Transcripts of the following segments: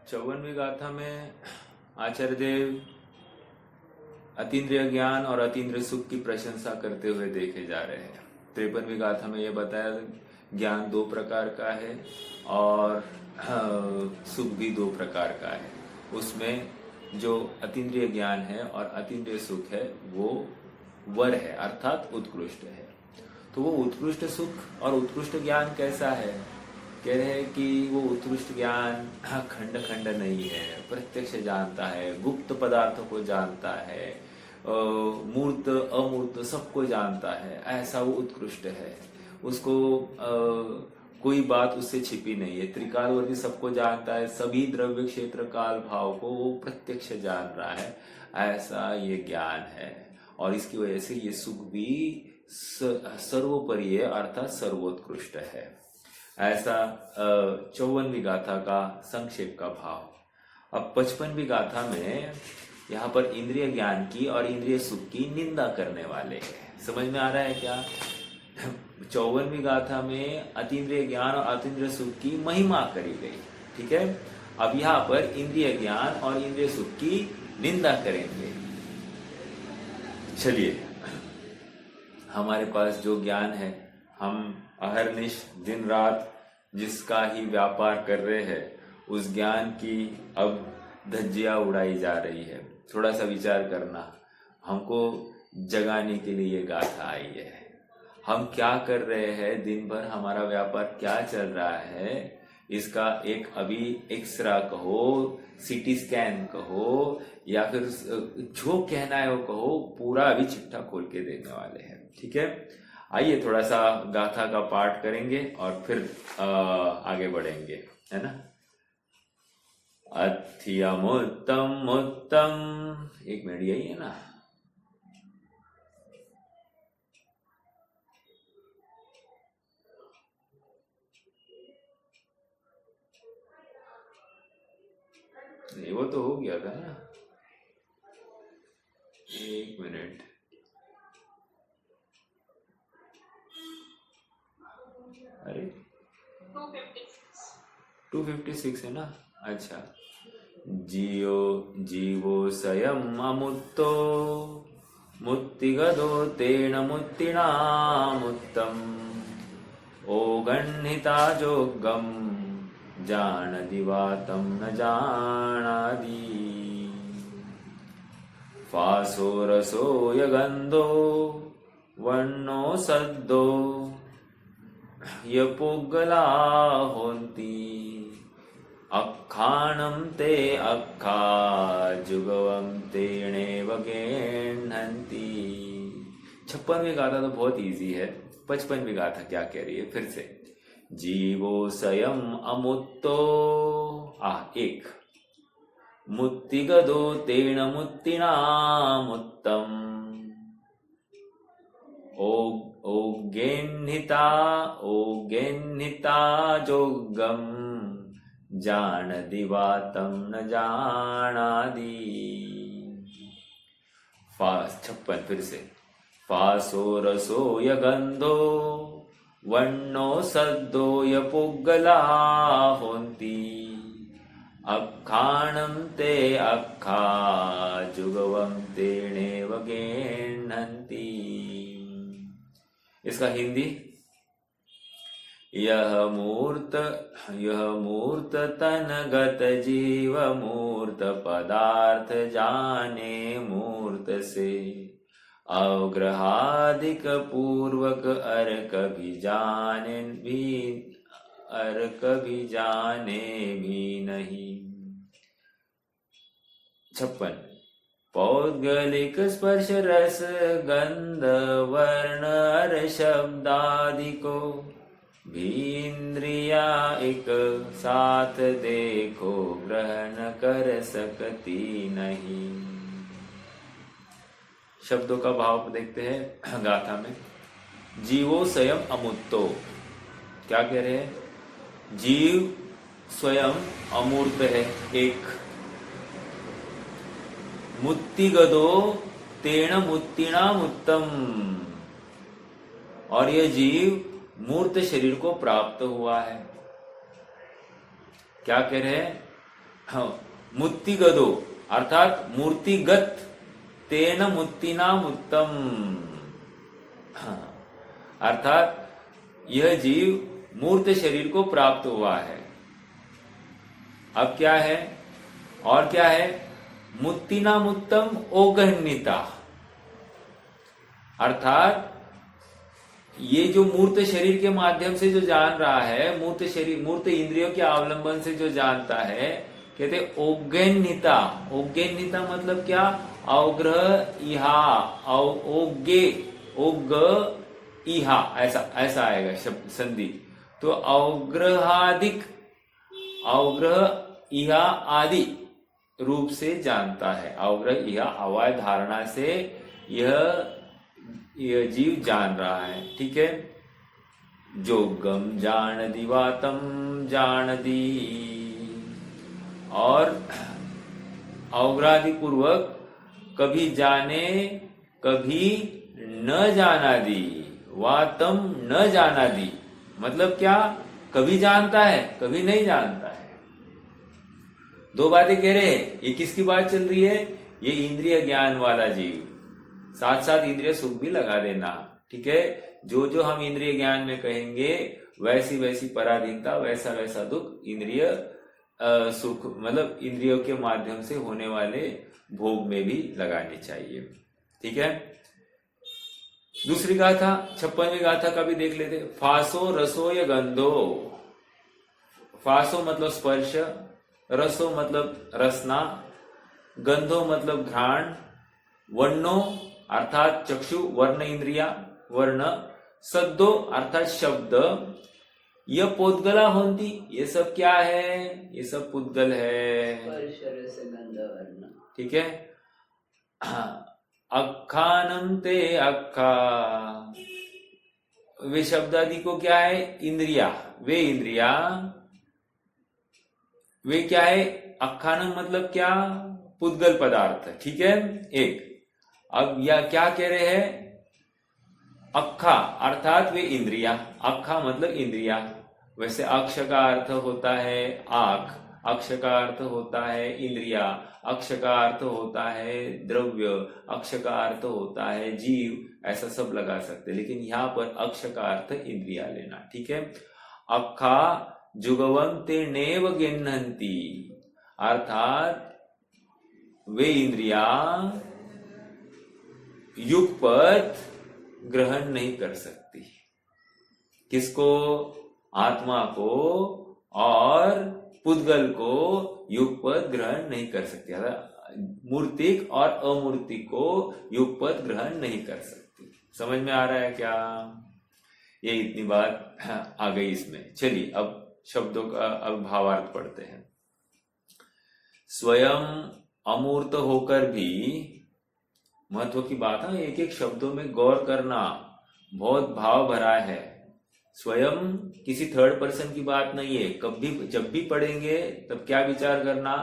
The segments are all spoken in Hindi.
54वीं गाथा में आचार्य देव अतीन्द्रिय ज्ञान और अतीन्द्रिय सुख की प्रशंसा करते हुए देखे जा रहे हैं। 53वीं गाथा में यह बताया ज्ञान दो प्रकार का है और सुख भी दो प्रकार का है। उसमें जो अतीन्द्रिय ज्ञान है और अतीन्द्रिय सुख है वो वर है, अर्थात उत्कृष्ट है। तो वो उत्कृष्ट सुख और उत्कृष्ट ज्ञान कैसा है? कह रहे हैं कि वो उत्कृष्ट ज्ञान खंड खंड नहीं है, प्रत्यक्ष जानता है, गुप्त पदार्थों को जानता है, मूर्त अमूर्त सबको जानता है, ऐसा वो उत्कृष्ट है। उसको कोई बात उससे छिपी नहीं है, त्रिकालवर्ती सबको जानता है, सभी द्रव्य क्षेत्र काल भाव को वो प्रत्यक्ष जान रहा है, ऐसा ये ज्ञान है। और इसकी वजह से ये सुख भी सर्वोपरि है, अर्थात सर्वोत्कृष्ट है। ऐसा 54वीं गाथा का संक्षेप का भाव। अब 55वीं गाथा में यहाँ पर इंद्रिय ज्ञान की और इंद्रिय सुख की निंदा करने वाले हैं। समझ में आ रहा है क्या? 54वीं गाथा में अतीन्द्रिय ज्ञान और अतीन्द्रिय सुख की महिमा करी गई, ठीक है। अब यहाँ पर इंद्रिय ज्ञान और इंद्रिय सुख की निंदा करेंगे। चलिए, हमारे पास जो ज्ञान है, हम अहरनिश दिन रात जिसका ही व्यापार कर रहे हैं, उस ज्ञान की अब धज्जियां उड़ाई जा रही है। थोड़ा सा विचार करना, हमको जगाने के लिए ये गाथा आई है। हम क्या कर रहे हैं दिन भर, हमारा व्यापार क्या चल रहा है, इसका एक अभी एक्सरा कहो, सीटी स्कैन कहो, या फिर जो कहना है वो कहो, पूरा अभी चिट्ठा खोल के देने वाले हैं, ठीक है। आइए थोड़ा सा गाथा का पाठ करेंगे और फिर आगे बढ़ेंगे, है ना। अथियमुत्तम उत्तम, एक मिनट, यही है ना। नहीं, वो तो हो गया था ना, एक मिनट। अरे 256 है ना। अच्छा, जीवो स्वयं अमुत्तो मुत्तिगदो तेन मुत्तिना मुत्तम ओगण्हिता जोगम जानदि वा तं न जानादि फासो रसो यगन्धो वर्णो सद्दो यपुगला होन्ति अक्खाणं ते अक्खा जुगवं तेणेव गृह्णन्ति। 56वीं गाथा तो बहुत इजी है। 55वीं गाथा क्या कह रही है? फिर से, जीवो स्वयं अमुत्तो एक मुत्तिगदो तेन मुत्तिना मुत्तम ओगेन्हिता जोगम जानदि वा तं न जानादि। 56 फिर से, फासो रसो यगन्धो वर्णो सद्दो यपुगला होन्ति अक्खाणं ते अक्खा जुगवं तेणेव गृह्णन्ति। इसका हिंदी, यह मूर्त तनगत जीव मूर्त पदार्थ जाने मूर्त से अवग्रहादिक पूर्वक अर कभी जाने भी नहीं। 56 पौद्गलिक स्पर्श रस गंध वर्ण अर शब्दादि को भी इंद्रिया एक साथ देखो ग्रहण कर सकती नहीं। शब्दों का भाव देखते हैं गाथा में। जीवो स्वयं अमूर्तो, क्या कह रहे हैं? जीव स्वयं अमूर्त है, एक। मुत्तिगदो तेन मुत्तिना मुत्तम, और यह जीव मूर्त शरीर को प्राप्त हुआ है। क्या कह रहे हैं? मुत्तिगदो अर्थात मूर्तिगत तेन मुत्तिना मुत्तम, अर्थात यह जीव मूर्त शरीर को प्राप्त हुआ है। अब क्या है और क्या है? मुत्तिना मुत्तम ओगहनिता, अर्थात ये जो मूर्त शरीर के माध्यम से जो जान रहा है, मूर्त शरीर मूर्त इंद्रियों के अवलंबन से जो जानता है, कहते ओगैन्यता। ओगैन्यता मतलब क्या? अवग्रह इहा, ओगे ओग इहा, ऐसा आएगा शब्द संधि। तो अवग्रहादिक, अवग्रह इहा आदि रूप से जानता है। अवग्रह इहा अवय धारणा से यह जीव जान रहा है। ठीक है। जोगम जान दिवातम जान दी, और अवग्रादि पूर्वक कभी जाने कभी न जाना दी, वातम न जाना दी मतलब क्या? कभी जानता है कभी नहीं जानता है। दो बातें कह रहे हैं। ये किसकी बात चल रही है? ये इंद्रिय ज्ञान वाला जीव। साथ साथ इंद्रिय सुख भी लगा देना। ठीक है। जो जो हम इंद्रिय ज्ञान में कहेंगे वैसी वैसी पराधीनता, वैसा वैसा दुख इंद्रिय सुख मतलब इंद्रियों के माध्यम से होने वाले भोग में भी लगानी चाहिए। ठीक है। दूसरी गाथा 56वीं गाथा का भी देख लेते। फासो रसो या गंधो। फासो मतलब स्पर्श, रसो मतलब रसना, गंधो मतलब घ्राण, वर्णो अर्थात चक्षु वर्ण इंद्रिया वर्ण, सद्दो अर्थात शब्द, यह पोदगला होती। ये सब क्या है? ये सब पुद्गल है। ठीक है। अक्खानम ते अक्खा, वे शब्द आदि को क्या है? इंद्रिया। वे इंद्रिया वे क्या है? अक्खानम मतलब क्या? पुद्गल पदार्थ। ठीक है। एक अब या क्या कह रहे हैं? अक्खा अर्थात वे इंद्रिया। अक्खा मतलब इंद्रिया। वैसे अक्ष का अर्थ होता है आंख, अक्ष का अर्थ होता है इंद्रिया, अक्ष का अर्थ होता है द्रव्य, अक्ष का अर्थ होता है जीव, ऐसा सब लगा सकते हैं। लेकिन यहां पर अक्ष का अर्थ इंद्रिया लेना। ठीक है। अक्खा जुगवंते नेव गिन्हन्ति, अर्थात वे इंद्रिया युगपथ ग्रहण नहीं कर सकती। किसको? आत्मा को और पुद्गल को युगपथ ग्रहण नहीं कर सकती। मूर्तिक और अमूर्तिक को युगपथ ग्रहण नहीं कर सकती। समझ में आ रहा है क्या? ये इतनी बात आ गई इसमें। चलिए अब शब्दों का अब भावार्थ पढ़ते हैं। स्वयं अमूर्त होकर भी, महत्व की बात है, एक एक शब्दों में गौर करना बहुत भाव भरा है। स्वयं किसी थर्ड पर्सन की बात नहीं है। कभी जब भी पढ़ेंगे तब क्या विचार करना?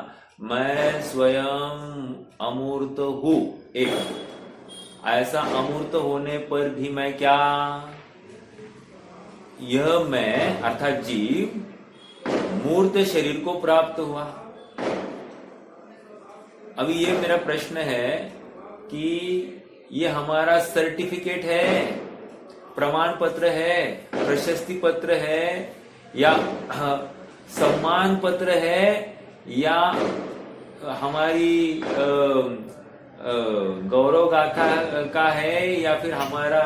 मैं स्वयं अमूर्त हूं। एक ऐसा अमूर्त होने पर भी मैं क्या? यह मैं अर्थात जीव मूर्त शरीर को प्राप्त हुआ। अभी ये मेरा प्रश्न है कि ये हमारा सर्टिफिकेट है, प्रमाण पत्र है, प्रशस्ति पत्र है, या सम्मान पत्र है, या हमारी गौरव गाथा का है, या फिर हमारा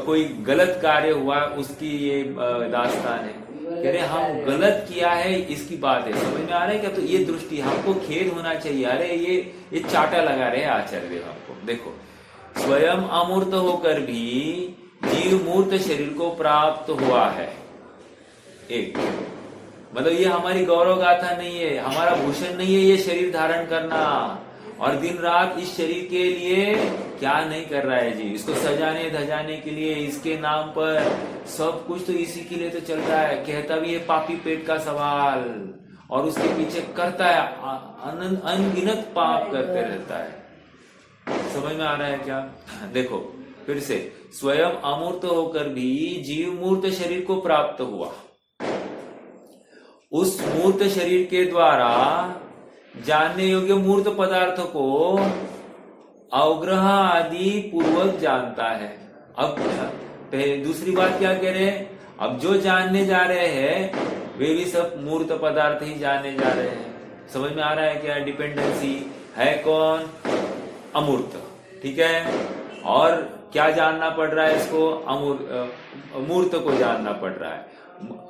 कोई गलत कार्य हुआ उसकी ये दास्तान है? कह रहे हम गलत किया है इसकी बात है। समझ में आ रहा है क्या? तो ये दृष्टि हमको खेद होना चाहिए। अरे ये चाटा लगा रहे हैं आचार्य हमको। देखो, स्वयं अमूर्त होकर भी जीव मूर्त शरीर को प्राप्त हुआ है। एक मतलब ये हमारी गौरव गाथा नहीं है, हमारा भूषण नहीं है ये शरीर धारण करना। और दिन रात इस शरीर के लिए क्या नहीं कर रहा है जी? इसको सजाने धजाने के लिए, इसके नाम पर सब कुछ तो इसी के लिए तो चल रहा है। कहता भी है पापी पेट का सवाल, और उसके पीछे करता है अनगिनत पाप करते रहता है। समझ में आ रहा है क्या? देखो फिर से, स्वयं अमूर्त होकर भी जीव मूर्त शरीर को प्राप्त हुआ। उस मूर्त शरीर के द्वारा जानने योग्य मूर्त पदार्थ को अवग्रह आदि पूर्वक जानता है। अब दूसरी बात क्या कह रहे हैं, अब जो जानने जा रहे हैं वे भी सब मूर्त पदार्थ ही जानने जा रहे हैं। समझ में आ रहा है क्या? डिपेंडेंसी है कौन? अमूर्त। ठीक है, और क्या जानना पड़ रहा है इसको? मूर्त को जानना पड़ रहा है,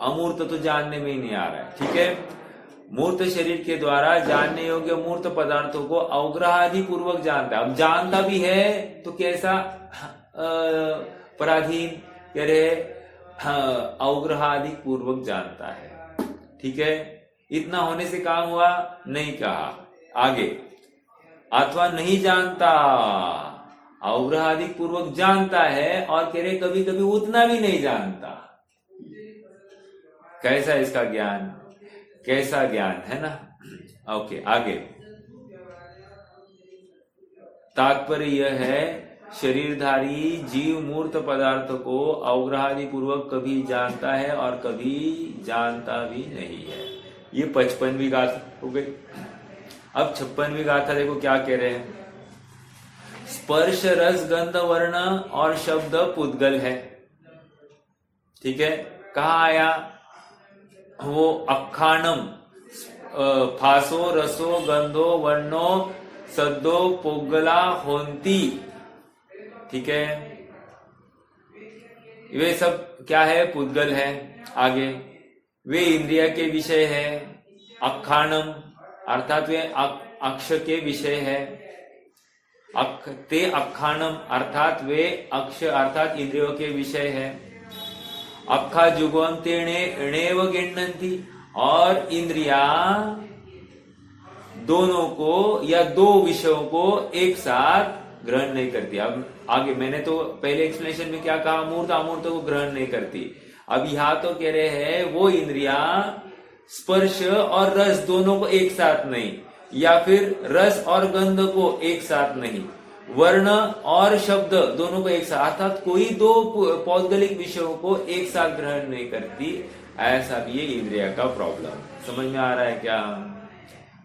अमूर्त तो जानने में ही नहीं आ रहा है। ठीक है, मूर्त शरीर के द्वारा जानने योग्य मूर्त पदार्थों को अवग्रह आदि पूर्वक जानता है। अब जानता भी है तो कैसा पराधीन कह रहे, अवग्रह आदि पूर्वक जानता है। ठीक है, इतना होने से काम हुआ? नहीं कहा। आगे, अथवा नहीं जानता, अवग्रह आदि पूर्वक जानता है और कह रहे कभी कभी उतना भी नहीं जानता। कैसा इसका ज्ञान, कैसा ज्ञान है ना? ओके, आगे तात्पर्य यह है, शरीरधारी जीव मूर्त पदार्थ को अवग्रहादि पूर्वक कभी जानता है और कभी जानता भी नहीं है। ये 55वीं गाथा हो गई। अब 56वीं गाथा देखो क्या कह रहे हैं। स्पर्श रस गंध वर्ण और शब्द पुद्गल है। ठीक है, कहा आया वो अखाणम, फासो रसो गंधो वर्णो सद्दो पुद्गला होंती। ठीक है, वे सब क्या है? पुद्गल है। आगे, वे इंद्रिया के विषय है। अखाणम अर्थात वे अक्ष के विषय है। ते अखाणम अर्थात वे अक्ष अर्थात इंद्रियों के विषय है। अक्खा जुगवंतेणे एणेव गिण्णन्ति, और इंद्रिया दोनों को या दो विषयों को एक साथ ग्रहण नहीं करती। अब आगे मैंने तो पहले एक्सप्लेनेशन में क्या कहा, मूर्त अमूर्त को ग्रहण नहीं करती। अब यहां तो कह रहे हैं वो इंद्रिया स्पर्श और रस दोनों को एक साथ नहीं, या फिर रस और गंध को एक साथ नहीं, वर्ण और शब्द दोनों को एक साथ, अर्थात कोई दो पौद्गलिक विषयों को एक साथ ग्रहण नहीं करती। ऐसा भी ये इंद्रिया का प्रॉब्लम। समझ में आ रहा है क्या?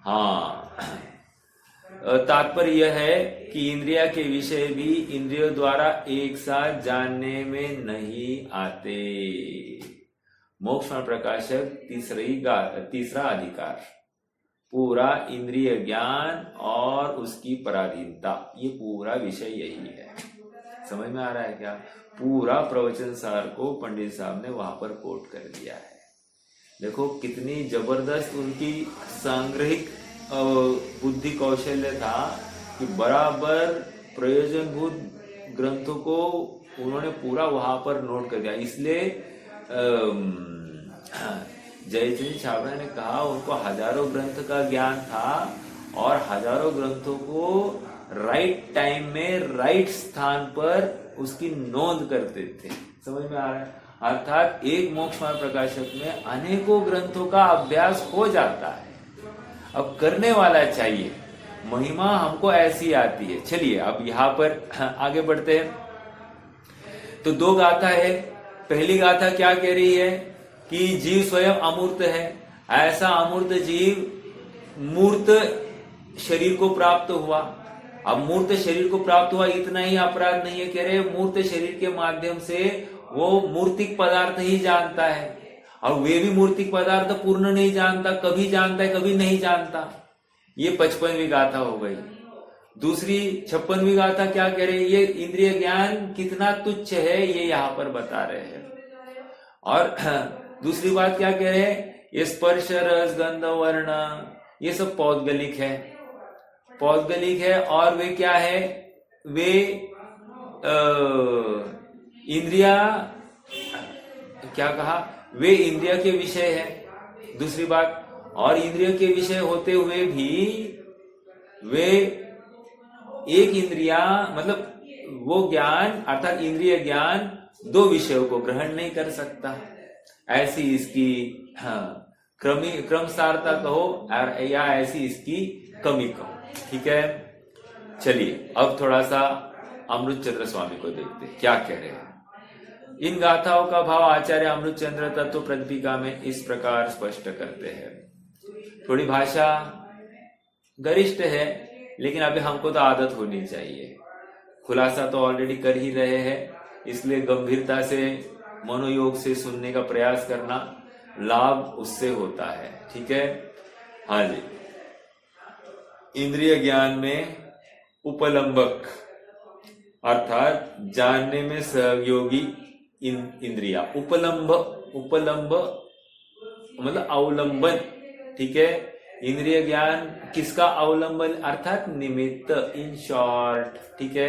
हाँ, तात्पर्य यह है कि इंद्रिया के विषय भी इंद्रियों द्वारा एक साथ जानने में नहीं आते। मोक्ष प्रकाशक तीसरा अधिकार, पूरा इंद्रिय ज्ञान और उसकी पराधीनता, ये पूरा विषय यही है। समझ में आ रहा है क्या? पूरा प्रवचन सार को पंडित साहब ने वहां पर कोट कर दिया है। देखो कितनी जबरदस्त उनकी सांग्रहिक बुद्धि कौशल्य था कि बराबर प्रयोजनभूत ग्रंथों को उन्होंने पूरा वहां पर नोट कर दिया। इसलिए जयचंद छाबड़ा ने कहा उनको हजारों ग्रंथ का ज्ञान था और हजारों ग्रंथों को राइट टाइम में राइट स्थान पर उसकी नोंद करते थे। समझ में आ रहा है? अर्थात एक मोक्ष मार्ग प्रकाशक में अनेकों ग्रंथों का अभ्यास हो जाता है। अब करने वाला चाहिए, महिमा हमको ऐसी आती है। चलिए अब यहां पर आगे बढ़ते हैं। तो दो गाथा है। पहली गाथा क्या कह रही है कि जीव स्वयं अमूर्त है। ऐसा अमूर्त जीव मूर्त शरीर को प्राप्त हुआ। अब मूर्त शरीर को प्राप्त हुआ इतना ही अपराध नहीं है, कह रहे मूर्त शरीर के माध्यम से वो मूर्तिक पदार्थ ही जानता है, और वे भी मूर्तिक पदार्थ पूर्ण नहीं जानता, कभी जानता है कभी नहीं जानता। ये 55वीं गाथा हो गई। दूसरी 56वीं गाथा क्या कह रही है? ये इंद्रिय ज्ञान कितना तुच्छ है ये यहाँ पर बता रहे हैं। और दूसरी बात क्या कह रहे हैं? ये स्पर्श रस गंध वर्ण ये सब पौद्गलिक है, पौद्गलिक है। और वे क्या है? वे इंद्रिया, क्या कहा? वे इंद्रिया के विषय है। दूसरी बात, और इंद्रियों के विषय होते हुए भी वे एक इंद्रिया मतलब वो ज्ञान अर्थात इंद्रिय ज्ञान दो विषयों को ग्रहण नहीं कर सकता। ऐसी इसकी क्रमसारता कहो या ऐसी इसकी कमी कहो। ठीक है, चलिए अब थोड़ा सा अमृतचंद्र स्वामी को देखते हैं क्या कह रहे हैं। इन गाथाओं का भाव आचार्य अमृतचंद्र तत्व प्रतिपिका में इस प्रकार स्पष्ट करते हैं। थोड़ी भाषा गरिष्ठ है, लेकिन अभी हमको तो आदत होनी चाहिए। खुलासा तो ऑलरेडी कर ही रहे हैं, इसलिए गंभीरता से मनोयोग से सुनने का प्रयास करना, लाभ उससे होता है। ठीक है, हाँ जी। इंद्रिय ज्ञान में उपलंबक अर्थात जानने में सहयोगी इंद्रिया। उपलंब मतलब अवलंबन। ठीक है, इंद्रिय ज्ञान किसका अवलंबन अर्थात निमित्त, इन शॉर्ट। ठीक है,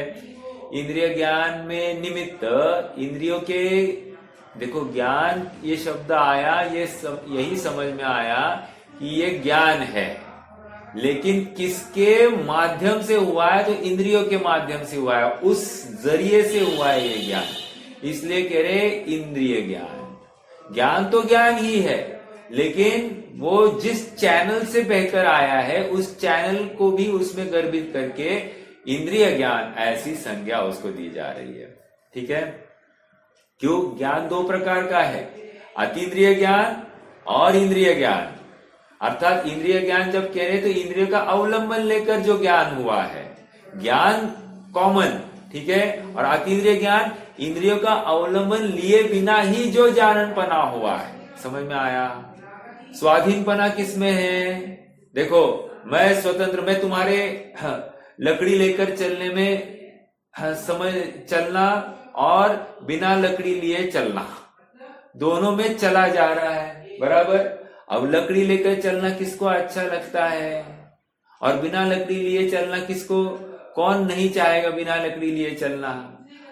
इंद्रिय ज्ञान में निमित्त इंद्रियों के, देखो ज्ञान ये शब्द आया, यही समझ में आया कि ये ज्ञान है, लेकिन किसके माध्यम से हुआ है? तो इंद्रियों के माध्यम से हुआ है, उस जरिए से हुआ है ये ज्ञान, इसलिए कह रहे इंद्रिय ज्ञान। ज्ञान तो ज्ञान ही है, लेकिन वो जिस चैनल से बहकर आया है उस चैनल को भी उसमें गर्भित करके इंद्रिय ज्ञान, ऐसी संज्ञा उसको दी जा रही है। ठीक है, क्यों? ज्ञान दो प्रकार का है, अतीन्द्रिय ज्ञान और इंद्रिय ज्ञान। अर्थात इंद्रिय ज्ञान जब कह रहे तो इंद्रिय का अवलंबन लेकर जो ज्ञान हुआ है, ज्ञान कॉमन। ठीक है, और अतीन्द्रिय ज्ञान इंद्रियों का अवलंबन लिए बिना ही जो जाननपना हुआ है। समझ में आया? स्वाधीनपना किसमें है? देखो, मैं स्वतंत्र, मैं तुम्हारे लकड़ी लेकर चलने में समझ चलना और बिना लकड़ी लिए चलना, दोनों में चला जा रहा है, बराबर। अब लकड़ी लेकर चलना किसको अच्छा लगता है, और बिना लकड़ी लिए चलना किसको, कौन नहीं चाहेगा बिना लकड़ी लिए चलना?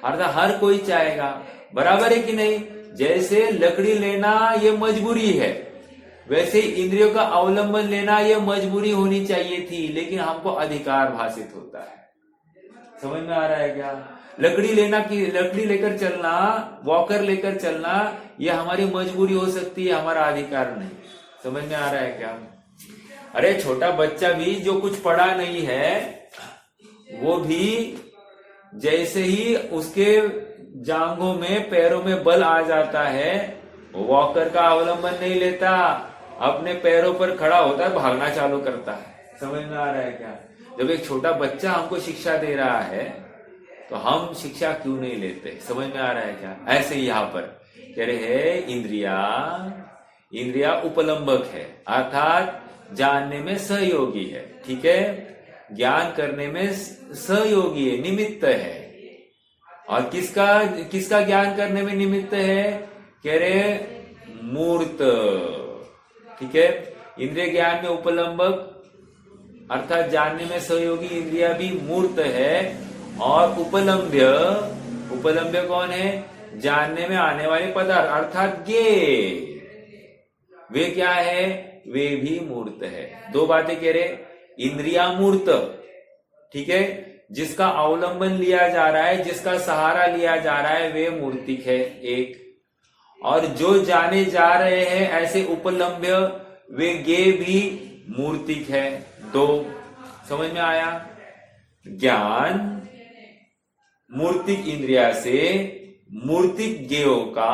अर्थात हर कोई चाहेगा, बराबर है कि नहीं? जैसे लकड़ी लेना ये मजबूरी है, वैसे इंद्रियों का अवलंबन लेना ये मजबूरी होनी चाहिए थी, लेकिन हमको अधिकार भाषित होता है। समझ में आ रहा है क्या? लकड़ी लेकर चलना, वॉकर लेकर चलना, ये हमारी मजबूरी हो सकती है, हमारा अधिकार नहीं। समझ में आ रहा है क्या? अरे छोटा बच्चा भी जो कुछ पढ़ा नहीं है, वो भी जैसे ही उसके जांघों में, पैरों में बल आ जाता है, वॉकर का अवलंबन नहीं लेता, अपने पैरों पर खड़ा होता है, भागना चालू करता है। समझ में आ रहा है क्या? जब एक छोटा बच्चा हमको शिक्षा दे रहा है तो हम शिक्षा क्यों नहीं लेते? समझ में आ रहा है क्या? ऐसे ही यहाँ पर कह रहे हैं इंद्रिया उपलंबक है, अर्थात जानने में सहयोगी है। ठीक है, ज्ञान करने में सहयोगी है, निमित्त है। और किसका ज्ञान करने में निमित्त है? कह रहे मूर्त। ठीक है, इंद्रिय ज्ञान में उपलंबक अर्थात जानने में सहयोगी इंद्रिया भी मूर्त है, और उपलंब्य कौन है? जानने में आने वाले पदार्थ अर्थात ज्ञेय, वे क्या है? वे भी मूर्त है। दो बातें कह रहे, इंद्रिया मूर्त, ठीक है, जिसका अवलंबन लिया जा रहा है, जिसका सहारा लिया जा रहा है, वे मूर्तिक है एक, और जो जाने जा रहे हैं ऐसे उपलंब्य, वे ज्ञेय भी मूर्तिक है। दो, समझ में आया? ज्ञान मूर्तिक इंद्रिया से मूर्तिक ज्ञेयों का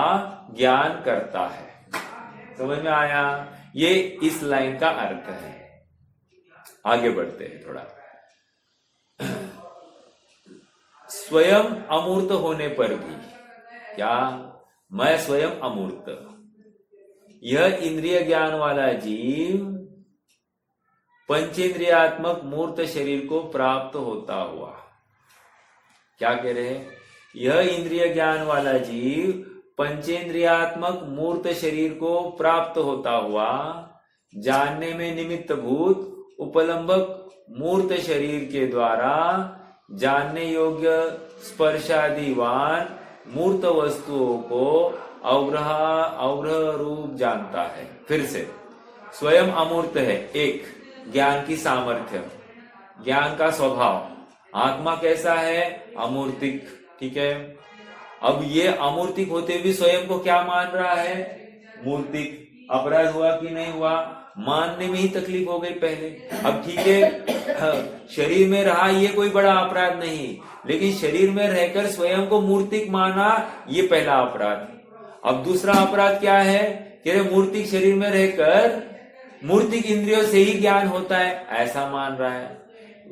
ज्ञान करता है। समझ में आया? ये इस लाइन का अर्थ है। आगे बढ़ते हैं थोड़ा। स्वयं अमूर्त होने पर भी, क्या मैं स्वयं अमूर्त, यह इंद्रिय ज्ञान वाला जीव पंचेंद्रियात्मक मूर्त शरीर को प्राप्त होता हुआ, क्या कह रहे हैं? यह इंद्रिय ज्ञान वाला जीव पंचेंद्रियात्मक मूर्त शरीर को प्राप्त होता हुआ जानने में निमित्त भूत उपलंबक मूर्त शरीर के द्वारा जानने योग्य स्पर्शादिवान मूर्त वस्तुओं को अवग्रह रूप जानता है। फिर से, स्वयं अमूर्त है, एक ज्ञान की सामर्थ्य, ज्ञान का स्वभाव। आत्मा कैसा है? अमूर्तिक। ठीक है, अब ये अमूर्तिक होते भी स्वयं को क्या मान रहा है? मूर्तिक। अपराध हुआ कि नहीं हुआ? मानने में ही तकलीफ हो गई पहले। अब ठीक है, शरीर में रहा ये कोई बड़ा अपराध नहीं, लेकिन शरीर में रहकर स्वयं को मूर्तिक माना, ये पहला अपराध। अब दूसरा अपराध क्या है? कह रहे मूर्तिक शरीर में रहकर मूर्तिक इंद्रियों से ही ज्ञान होता है ऐसा मान रहा है,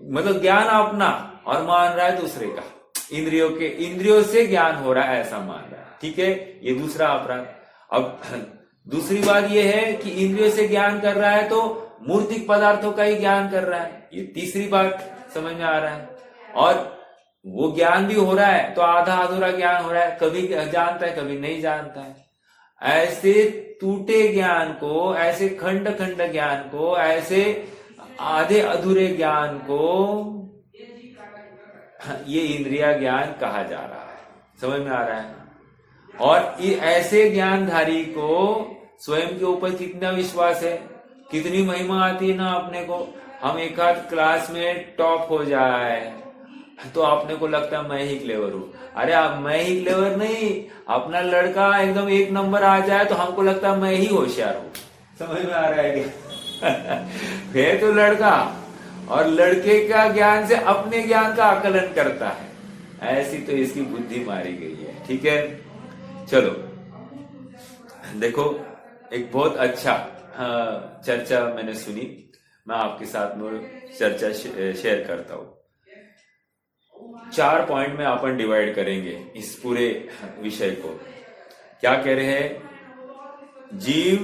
मतलब ज्ञान अपना और मान रहा है दूसरे का। इंद्रियों से ज्ञान हो रहा है ऐसा मान रहा है, ठीक है, ये दूसरा अपराध। अब दूसरी बात यह है कि इंद्रियों से ज्ञान कर रहा है तो मूर्तिक पदार्थों का ही ज्ञान कर रहा है, ये तीसरी बात समझ में आ रहा है। और वो ज्ञान भी हो रहा है तो आधा अधूरा ज्ञान हो रहा है, कभी जानता है कभी नहीं जानता है। ऐसे टूटे ज्ञान को, ऐसे खंड खंड ज्ञान को, ऐसे आधे अधूरे ज्ञान को ये इंद्रिया ज्ञान कहा जा रहा है, समझ में आ रहा है। और ऐसे ज्ञानधारी को स्वयं के ऊपर कितना विश्वास है, कितनी महिमा आती है ना अपने को। हम एक आध क्लास में टॉप हो जाए तो अपने को लगता है मैं ही क्लेवर हूं। अरे अब मैं ही क्लेवर नहीं, अपना लड़का एकदम 1 नंबर आ जाए तो हमको लगता है मैं ही होशियार हूं, समझ में आ रहा है क्या? है तो लड़का और लड़के का ज्ञान से अपने ज्ञान का आकलन करता है, ऐसी तो इसकी बुद्धि मारी गई है, ठीक है। चलो देखो, एक बहुत अच्छा चर्चा मैंने सुनी, मैं आपके साथ में चर्चा शेयर करता हूं। 4 पॉइंट में अपन डिवाइड करेंगे इस पूरे विषय को। क्या कह रहे हैं, जीव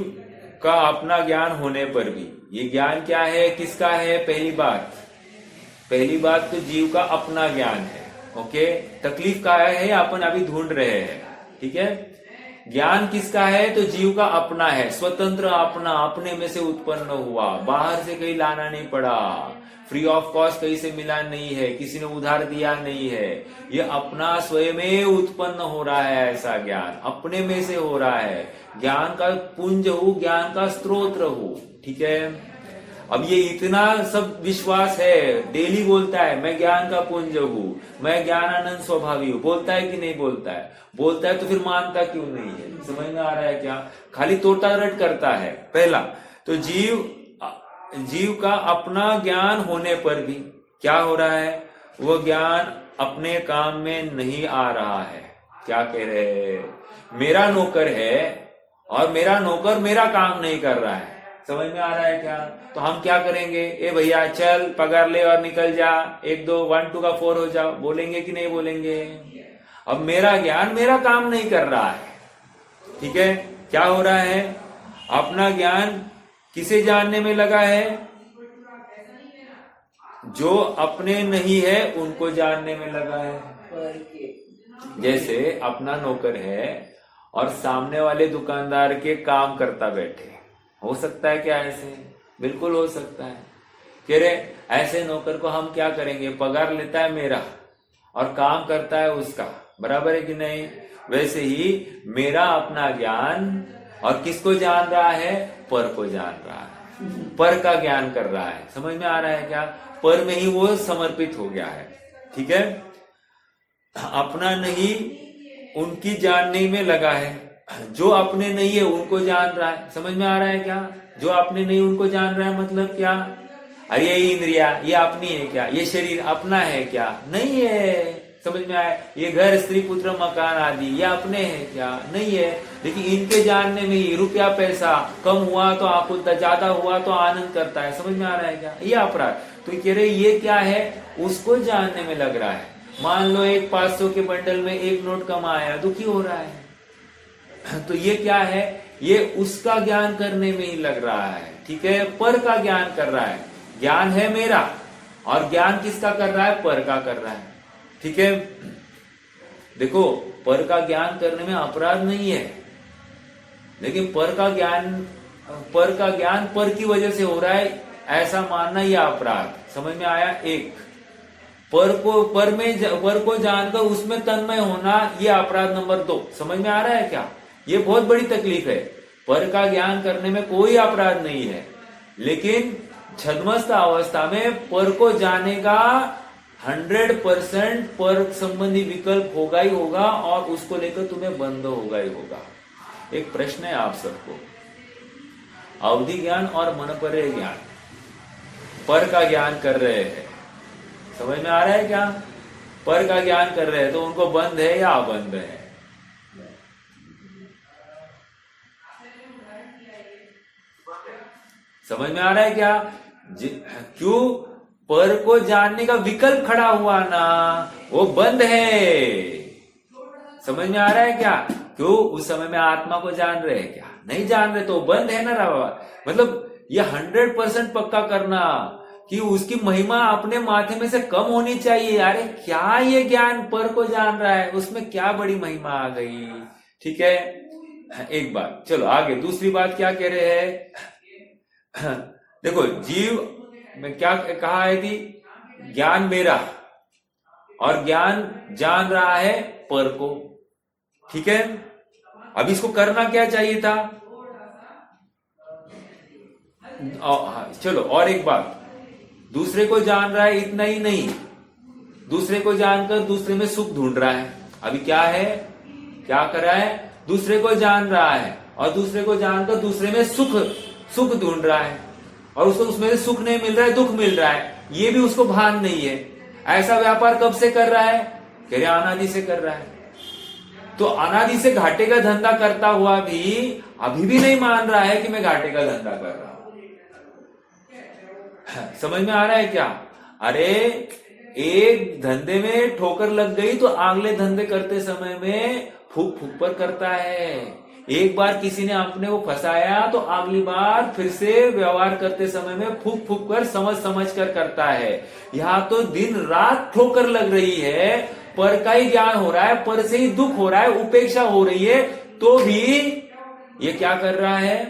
का अपना ज्ञान होने पर भी, ये ज्ञान क्या है, किसका है? पहली बात तो जीव का अपना ज्ञान है, ओके। तकलीफ का है अपन अभी ढूंढ रहे हैं, ठीक है। ज्ञान किसका है? तो जीव का अपना है, स्वतंत्र अपना, अपने में से उत्पन्न हुआ, बाहर से कहीं लाना नहीं पड़ा, फ्री ऑफ कॉस्ट कहीं से मिला नहीं है, किसी ने उधार दिया नहीं है, ये अपना स्वयं उत्पन्न हो रहा है, ऐसा ज्ञान अपने में से हो रहा है। ज्ञान का पुंज हूं, ज्ञान का स्त्रोत्र हूं, ठीक है। अब ये इतना सब विश्वास है, डेली बोलता है मैं ज्ञान का पुंज हूं, मैं ज्ञानानंद स्वभावी हूं, बोलता है कि नहीं बोलता है? बोलता है तो फिर मानता क्यों नहीं है? समझ में आ रहा है क्या? खाली तोता रट करता है। पहला तो जीव का अपना ज्ञान होने पर भी क्या हो रहा है, वो ज्ञान अपने काम में नहीं आ रहा है। क्या कह रहे हैं, मेरा नौकर है और मेरा नौकर मेरा काम नहीं कर रहा है, समझ में आ रहा है क्या? तो हम क्या करेंगे, ए भैया चल पगार ले और निकल जा, 1 2 1 2 का 4 हो जाओ, बोलेंगे कि नहीं बोलेंगे? अब मेरा ज्ञान मेरा काम नहीं कर रहा है, ठीक है। क्या हो रहा है, अपना ज्ञान किसे जानने में लगा है? जो अपने नहीं है उनको जानने में लगा है। जैसे अपना नौकर है और सामने वाले दुकानदार के काम करता बैठे, हो सकता है क्या ऐसे? बिल्कुल हो सकता है। कह रहे ऐसे नौकर को हम क्या करेंगे, पगार लेता है मेरा और काम करता है उसका, बराबर है कि नहीं? वैसे ही मेरा अपना ज्ञान और किसको जान रहा है? पर को जान रहा है, पर का ज्ञान कर रहा है। समझ में आ रहा है क्या? पर में ही वो समर्पित हो गया है, ठीक है। अपना नहीं उनकी जानने में लगा है, जो अपने नहीं है उनको जान रहा है। समझ में आ रहा है क्या? जो अपने नहीं उनको जान रहा है मतलब क्या? अरे ये इंद्रिया ये अपनी है क्या? ये शरीर अपना है क्या? नहीं है। समझ में आया? ये घर स्त्री पुत्र मकान आदि ये अपने हैं क्या? नहीं है। लेकिन इनके जानने में ही रुपया पैसा कम हुआ तो आकुलता, ज्यादा हुआ तो आनंद करता है। समझ में आ रहा है क्या? ये अपराध। तो कह रहे ये क्या है, उसको जानने में लग रहा है। मान लो एक 500 के बंडल में 1 नोट कम आया, दुखी हो रहा है, तो ये क्या है, ये उसका ज्ञान करने में ही लग रहा है, ठीक है। पर का ज्ञान कर रहा है, ज्ञान है मेरा और ज्ञान किसका कर रहा है? पर का कर रहा है, ठीक है। देखो पर का ज्ञान करने में अपराध नहीं है, लेकिन पर का ज्ञान पर की वजह से हो रहा है ऐसा मानना यह अपराध। समझ में आया? एक पर को जानकर उसमें तन्मय होना यह अपराध नंबर 2। समझ में आ रहा है क्या? ये बहुत बड़ी तकलीफ है। पर का ज्ञान करने में कोई अपराध नहीं है, लेकिन छद्मस्त अवस्था में पर को जाने का 100% पर संबंधी विकल्प होगा ही होगा और उसको लेकर तुम्हें बंद होगा ही होगा। एक प्रश्न है आप सबको, अवधि ज्ञान और मनपरे ज्ञान पर का ज्ञान कर रहे हैं, समझ में आ रहा है क्या? पर का ज्ञान कर रहे हैं तो उनको बंद है या अबंध है? समझ में आ रहा है क्या? क्यों? पर को जानने का विकल्प खड़ा हुआ ना, वो बंद है। समझ में आ रहा है क्या? क्यों? उस समय में आत्मा को जान रहे हैं क्या? नहीं जान रहे, तो बंद है ना रवा। मतलब ये 100% पक्का करना कि उसकी महिमा अपने माथे में से कम होनी चाहिए। अरे क्या ये ज्ञान पर को जान रहा है, उसमें क्या बड़ी महिमा आ गई। ठीक है, एक बात। चलो आगे, दूसरी बात क्या कह रहे हैं? देखो, जीव में क्या कहा है कि ज्ञान मेरा, और ज्ञान जान रहा है पर को। ठीक है, अब इसको करना क्या चाहिए था? चलो और एक बात, दूसरे को जान रहा है, इतना ही नहीं, दूसरे को जानकर दूसरे में सुख ढूंढ रहा है। अभी क्या है, क्या कर रहा है? दूसरे को जान रहा है और दूसरे को जानकर दूसरे में सुख ढूंढ रहा है, और उसको उसमें से सुख नहीं मिल रहा है, दुख मिल रहा है, ये भी उसको भान नहीं है। ऐसा व्यापार कब से कर रहा है? कह रहे अनादि से कर रहा है। तो अनादि से घाटे का धंधा करता हुआ भी अभी भी नहीं मान रहा है कि मैं घाटे का धंधा कर रहा हूं। समझ में आ रहा है क्या? अरे एक धंधे में ठोकर लग गई तो अगले धंधे करते समय में फूक फूक पर करता है। एक बार किसी ने अपने को फंसाया तो अगली बार फिर से व्यवहार करते समय में फूक फूक कर समझ कर करता है। यहाँ तो दिन रात ठोकर लग रही है, पर का ही ज्ञान हो रहा है, पर से ही दुख हो रहा है, उपेक्षा हो रही है, तो भी ये क्या कर रहा है?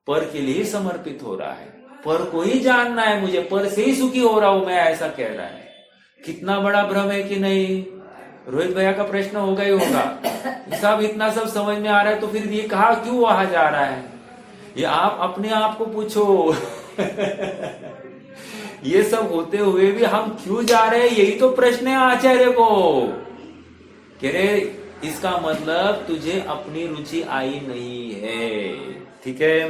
पर के लिए समर्पित हो रहा है। पर को ही जानना है मुझे, पर से ही सुखी हो रहा हूं मैं, ऐसा कह रहा है। कितना बड़ा भ्रम है कि नहीं? रोहित भैया का प्रश्न होगा ही होगा। सब इतना सब समझ में आ रहा है तो फिर ये कहा क्यों वहां जा रहा है? ये आप अपने आप को पूछो। ये सब होते हुए भी हम क्यों जा रहे हैं, यही तो प्रश्न है आचार्य को। कह रहे इसका मतलब तुझे अपनी रुचि आई नहीं है। ठीक है,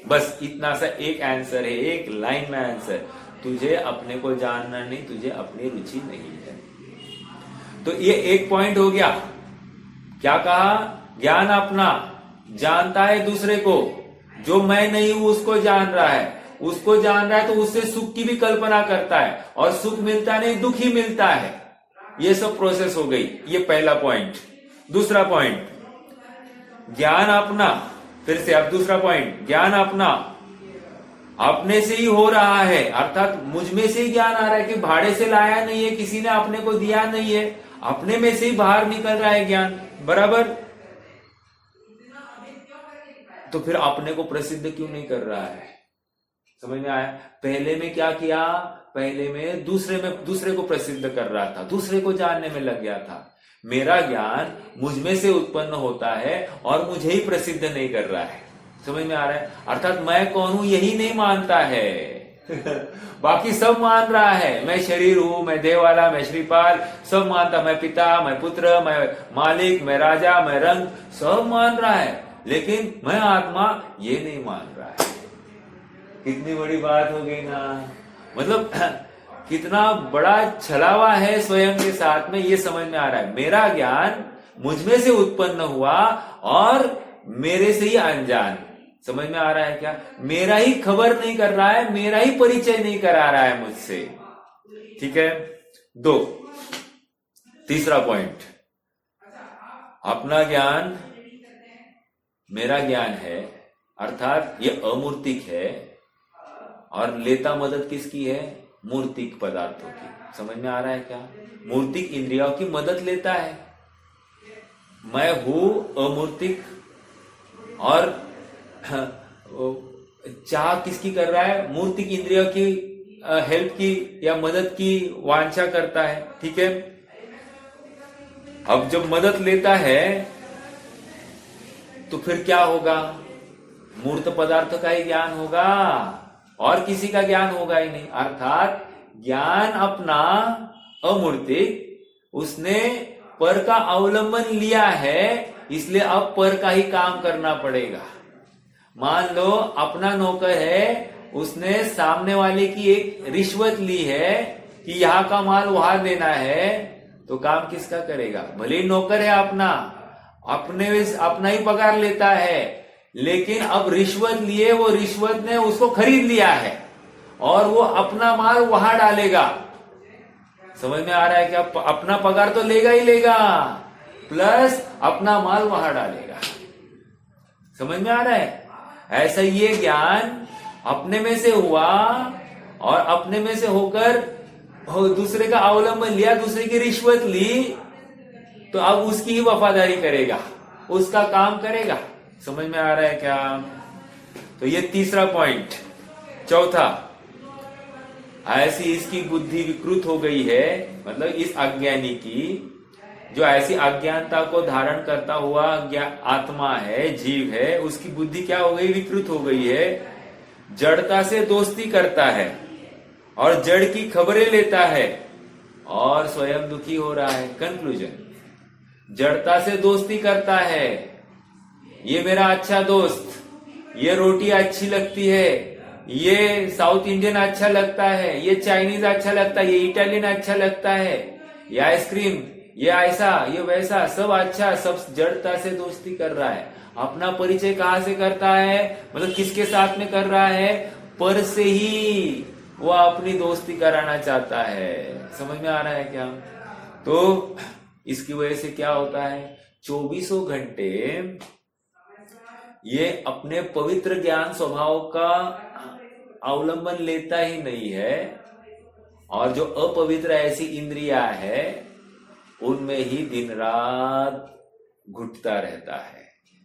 बस इतना सा एक आंसर है, एक लाइन में आंसर। तुझे अपने को जानना नहीं, तुझे अपनी रुचि नहीं है। तो ये एक पॉइंट हो गया। क्या कहा? ज्ञान अपना जानता है दूसरे को, जो मैं नहीं हूं उसको जान रहा है। उसको जान रहा है तो उससे सुख की भी कल्पना करता है, और सुख मिलता नहीं, दुख ही मिलता है। ये सब प्रोसेस हो गई। ये पहला पॉइंट। दूसरा पॉइंट, ज्ञान अपना, फिर से अब दूसरा पॉइंट, ज्ञान अपना अपने से ही हो रहा है, अर्थात मुझ में से ही ज्ञान आ रहा है कि भाड़े से लाया नहीं है, किसी ने अपने को दिया नहीं है, अपने में से ही बाहर निकल रहा है ज्ञान। बराबर? तो फिर अपने को प्रसिद्ध क्यों नहीं कर रहा है? समझ में आया? पहले में क्या किया? पहले में दूसरे को प्रसिद्ध कर रहा था, दूसरे को जानने में लग गया था। मेरा ज्ञान मुझ में से उत्पन्न होता है और मुझे ही प्रसिद्ध नहीं कर रहा है। समझ में आ रहा है? अर्थात मैं कौन हूं यही नहीं मानता है। बाकी सब मान रहा है, मैं शरीर हूं, मैं देह वाला, मैं श्रीपाल, सब मानता, मैं पिता, मैं पुत्र, मैं मालिक, मैं राजा, मैं रंग, सब मान रहा है, लेकिन मैं आत्मा ये नहीं मान रहा है। कितनी बड़ी बात हो गई ना। मतलब कितना बड़ा छलावा है स्वयं के साथ में, ये समझ में आ रहा है। मेरा ज्ञान मुझ में से उत्पन्न हुआ और मेरे से ही अनजान। समझ में आ रहा है क्या? मेरा ही खबर नहीं कर रहा है, मेरा ही परिचय नहीं करा रहा है मुझसे। ठीक है, दो। तीसरा पॉइंट, अपना ज्ञान मेरा ज्ञान है, अर्थात ये अमूर्तिक है, और लेता मदद किसकी है? मूर्तिक पदार्थों की। समझ में आ रहा है क्या? मूर्तिक इंद्रियों की मदद लेता है। मैं हूं अमूर्तिक, और चाह किसकी कर रहा है? मूर्तिक इंद्रियों की हेल्प की या मदद की वांछा करता है। ठीक है, अब जब मदद लेता है तो फिर क्या होगा? मूर्त पदार्थ का ही ज्ञान होगा और किसी का ज्ञान होगा ही नहीं। अर्थात ज्ञान अपना अमूर्तिक, उसने पर का अवलंबन लिया है, इसलिए अब पर का ही काम करना पड़ेगा। मान लो अपना नौकर है, उसने सामने वाले की एक रिश्वत ली है कि यहां का माल वहां देना है, तो काम किसका करेगा? भले ही नौकर है अपना ही पगार लेता है, लेकिन अब रिश्वत लिए, वो रिश्वत ने उसको खरीद लिया है और वो अपना माल वहां डालेगा। समझ में आ रहा है क्या? अपना पगार तो लेगा ही लेगा, प्लस अपना माल वहां डालेगा। समझ में आ रहा है? ऐसा ये ज्ञान अपने में से हुआ और अपने में से होकर दूसरे का अवलंबन लिया, दूसरे की रिश्वत ली, तो अब उसकी ही वफादारी करेगा, उसका काम करेगा। समझ में आ रहा है क्या? तो ये तीसरा पॉइंट। चौथा, ऐसी इसकी बुद्धि विकृत हो गई है, मतलब इस अज्ञानी की, जो ऐसी अज्ञानता को धारण करता हुआ आत्मा है, जीव है, उसकी बुद्धि क्या हो गई? विकृत हो गई है। जड़ता से दोस्ती करता है और जड़ की खबरें लेता है और स्वयं दुखी हो रहा है। कंक्लूजन, जड़ता से दोस्ती करता है, ये मेरा अच्छा दोस्त, ये रोटी अच्छी लगती है, ये साउथ इंडियन अच्छा लगता है, ये चाइनीज अच्छा लगता है, ये इटालियन अच्छा लगता है, ये आइसक्रीम, ये ऐसा, ये वैसा, सब अच्छा, सब जड़ता से दोस्ती कर रहा है। अपना परिचय कहां से करता है? मतलब किसके साथ में कर रहा है? पर से ही वो अपनी दोस्ती कराना चाहता है। समझ में आ रहा है क्या? तो इसकी वजह से क्या होता है? 24 घंटे ये अपने पवित्र ज्ञान स्वभाव का अवलंबन लेता ही नहीं है और जो अपवित्र ऐसी इंद्रिया है उनमें ही दिन रात घुटता रहता है,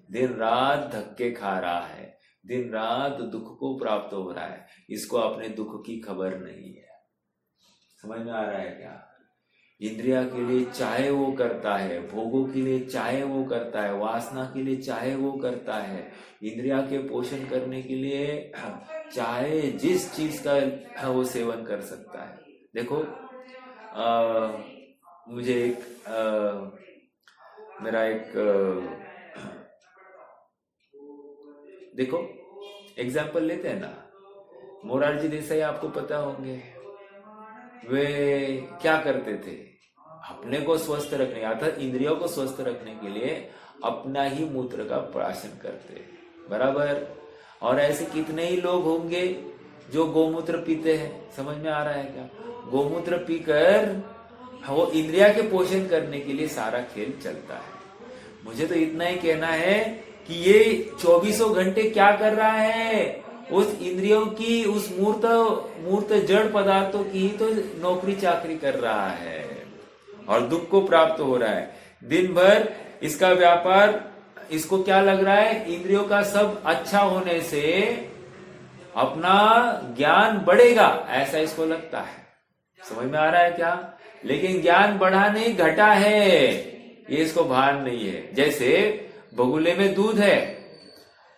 दिन रात धक्के खा रहा है, दिन रात दुख को प्राप्त हो रहा है। इसको अपने दुख की खबर नहीं है। समझ में आ रहा है क्या? इंद्रिया के लिए चाहे वो करता है, भोगों के लिए चाहे वो करता है, वासना के लिए चाहे वो करता है, इंद्रिया के पोषण करने के लिए चाहे जिस चीज का वो सेवन कर सकता है। देखो मुझे मेरा एक देखो एग्जाम्पल लेते हैं ना, मोरारजी देसाई आपको पता होंगे, वे क्या करते थे? अपने को स्वस्थ रखने, अर्थात इंद्रियों को स्वस्थ रखने के लिए अपना ही मूत्र का प्राशन करते, बराबर। और ऐसे कितने ही लोग होंगे जो गोमूत्र पीते हैं। समझ में आ रहा है क्या? गोमूत्र पीकर वो इंद्रिया के पोषण करने के लिए सारा खेल चलता है। मुझे तो इतना ही कहना है कि ये 24 घंटे क्या कर रहा है? उस इंद्रियों की, उस मूर्त जड़ पदार्थों की ही तो नौकरी चाकरी कर रहा है और दुख को प्राप्त हो रहा है। दिन भर इसका व्यापार, इसको क्या लग रहा है? इंद्रियों का सब अच्छा होने से अपना ज्ञान बढ़ेगा, ऐसा इसको लगता है। समझ में आ रहा है क्या? लेकिन ज्ञान बढ़ा नहीं, घटा है, ये इसको भान नहीं है। जैसे बगुले में दूध है,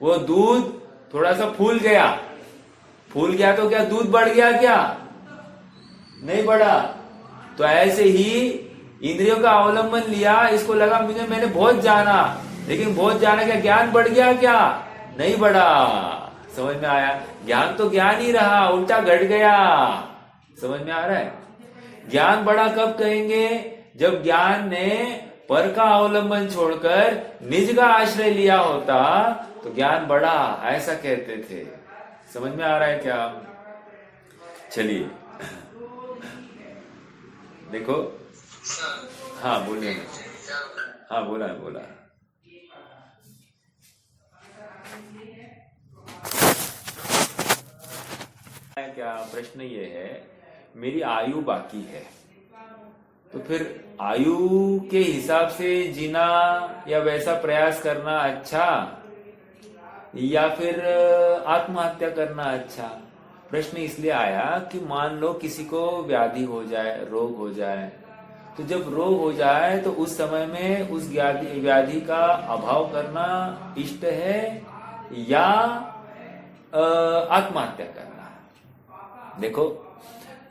वो दूध थोड़ा सा फूल गया तो क्या दूध बढ़ गया? क्या नहीं बढ़ा। तो ऐसे ही इंद्रियों का अवलंबन लिया, इसको लगा मैंने बहुत जाना, लेकिन बहुत जाना क्या ज्ञान बढ़ गया? क्या नहीं बढ़ा। समझ में आया? ज्ञान तो ज्ञान ही रहा, उल्टा घट गया। समझ में आ रहा है? ज्ञान बढ़ा कब कहेंगे? जब ज्ञान ने पर का अवलंबन छोड़कर निज का आश्रय लिया होता तो ज्ञान बढ़ा, ऐसा कहते थे। समझ में आ रहा है क्या? चलिए देखो, हाँ बोलिए। हाँ बोला। क्या प्रश्न ये है, मेरी आयु बाकी है, तो फिर आयु के हिसाब से जीना या वैसा प्रयास करना अच्छा या फिर आत्महत्या करना अच्छा? प्रश्न इसलिए आया कि मान लो किसी को व्याधि हो जाए, रोग हो जाए, तो जब रोग हो जाए तो उस समय में उस व्याधि का अभाव करना इष्ट है या आत्महत्या करना? देखो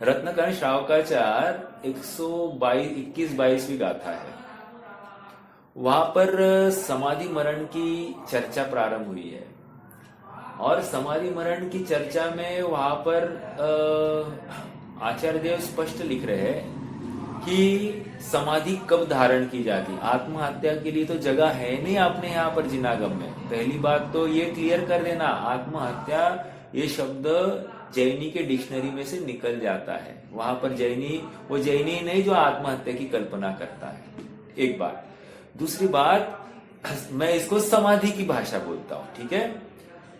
रत्नकर्ण श्रावकाचार 21-22वीं गाथा है, वहां पर समाधि मरण की चर्चा प्रारंभ हुई है और समाधि मरण की चर्चा में वहां पर आचार्य देव स्पष्ट लिख रहे हैं कि समाधि कब धारण की जाती। आत्महत्या के लिए तो जगह है नहीं अपने यहाँ पर जिनागम में। पहली बात तो ये क्लियर कर देना, आत्महत्या ये शब्द जैनी के डिक्शनरी में से निकल जाता है। वहां पर जैनी, वो जैनी नहीं जो आत्महत्या की कल्पना करता है, एक बात। दूसरी बात, मैं इसको समाधि की भाषा बोलता हूं, ठीक है।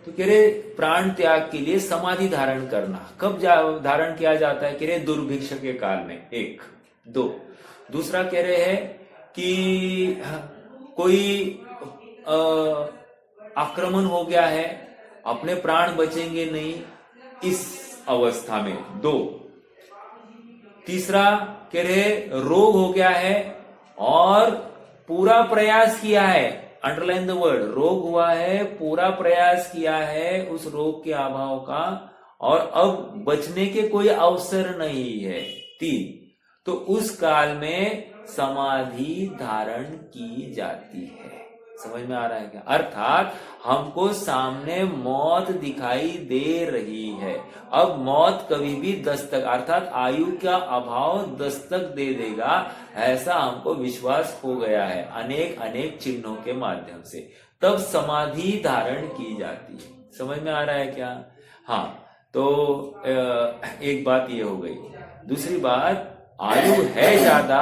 तो कह रहे प्राण त्याग के लिए समाधि धारण करना कब धारण किया जाता है, कह रहे दुर्भिक्ष के काल में, एक। दो, दूसरा कह रहे हैं कि कोई आक्रमण हो गया है, अपने प्राण बचेंगे नहीं, इस अवस्था में। दो, तीसरा कह रहे रोग हो गया है और पूरा प्रयास किया है, अंडरलाइन द वर्ड, रोग हुआ है, पूरा प्रयास किया है उस रोग के अभाव का, और अब बचने के कोई अवसर नहीं है। तीन, तो उस काल में समाधि धारण की जाती है। समझ में आ रहा है क्या? अर्थात हमको सामने मौत दिखाई दे रही है, अब मौत कभी भी दस्तक, अर्थात आयु का अभाव दस्तक दे देगा, ऐसा हमको विश्वास हो गया है अनेक अनेक चिन्हों के माध्यम से, तब समाधि धारण की जाती है। समझ में आ रहा है क्या? हाँ, तो एक बात ये हो गई। दूसरी बात, आयु है ज्यादा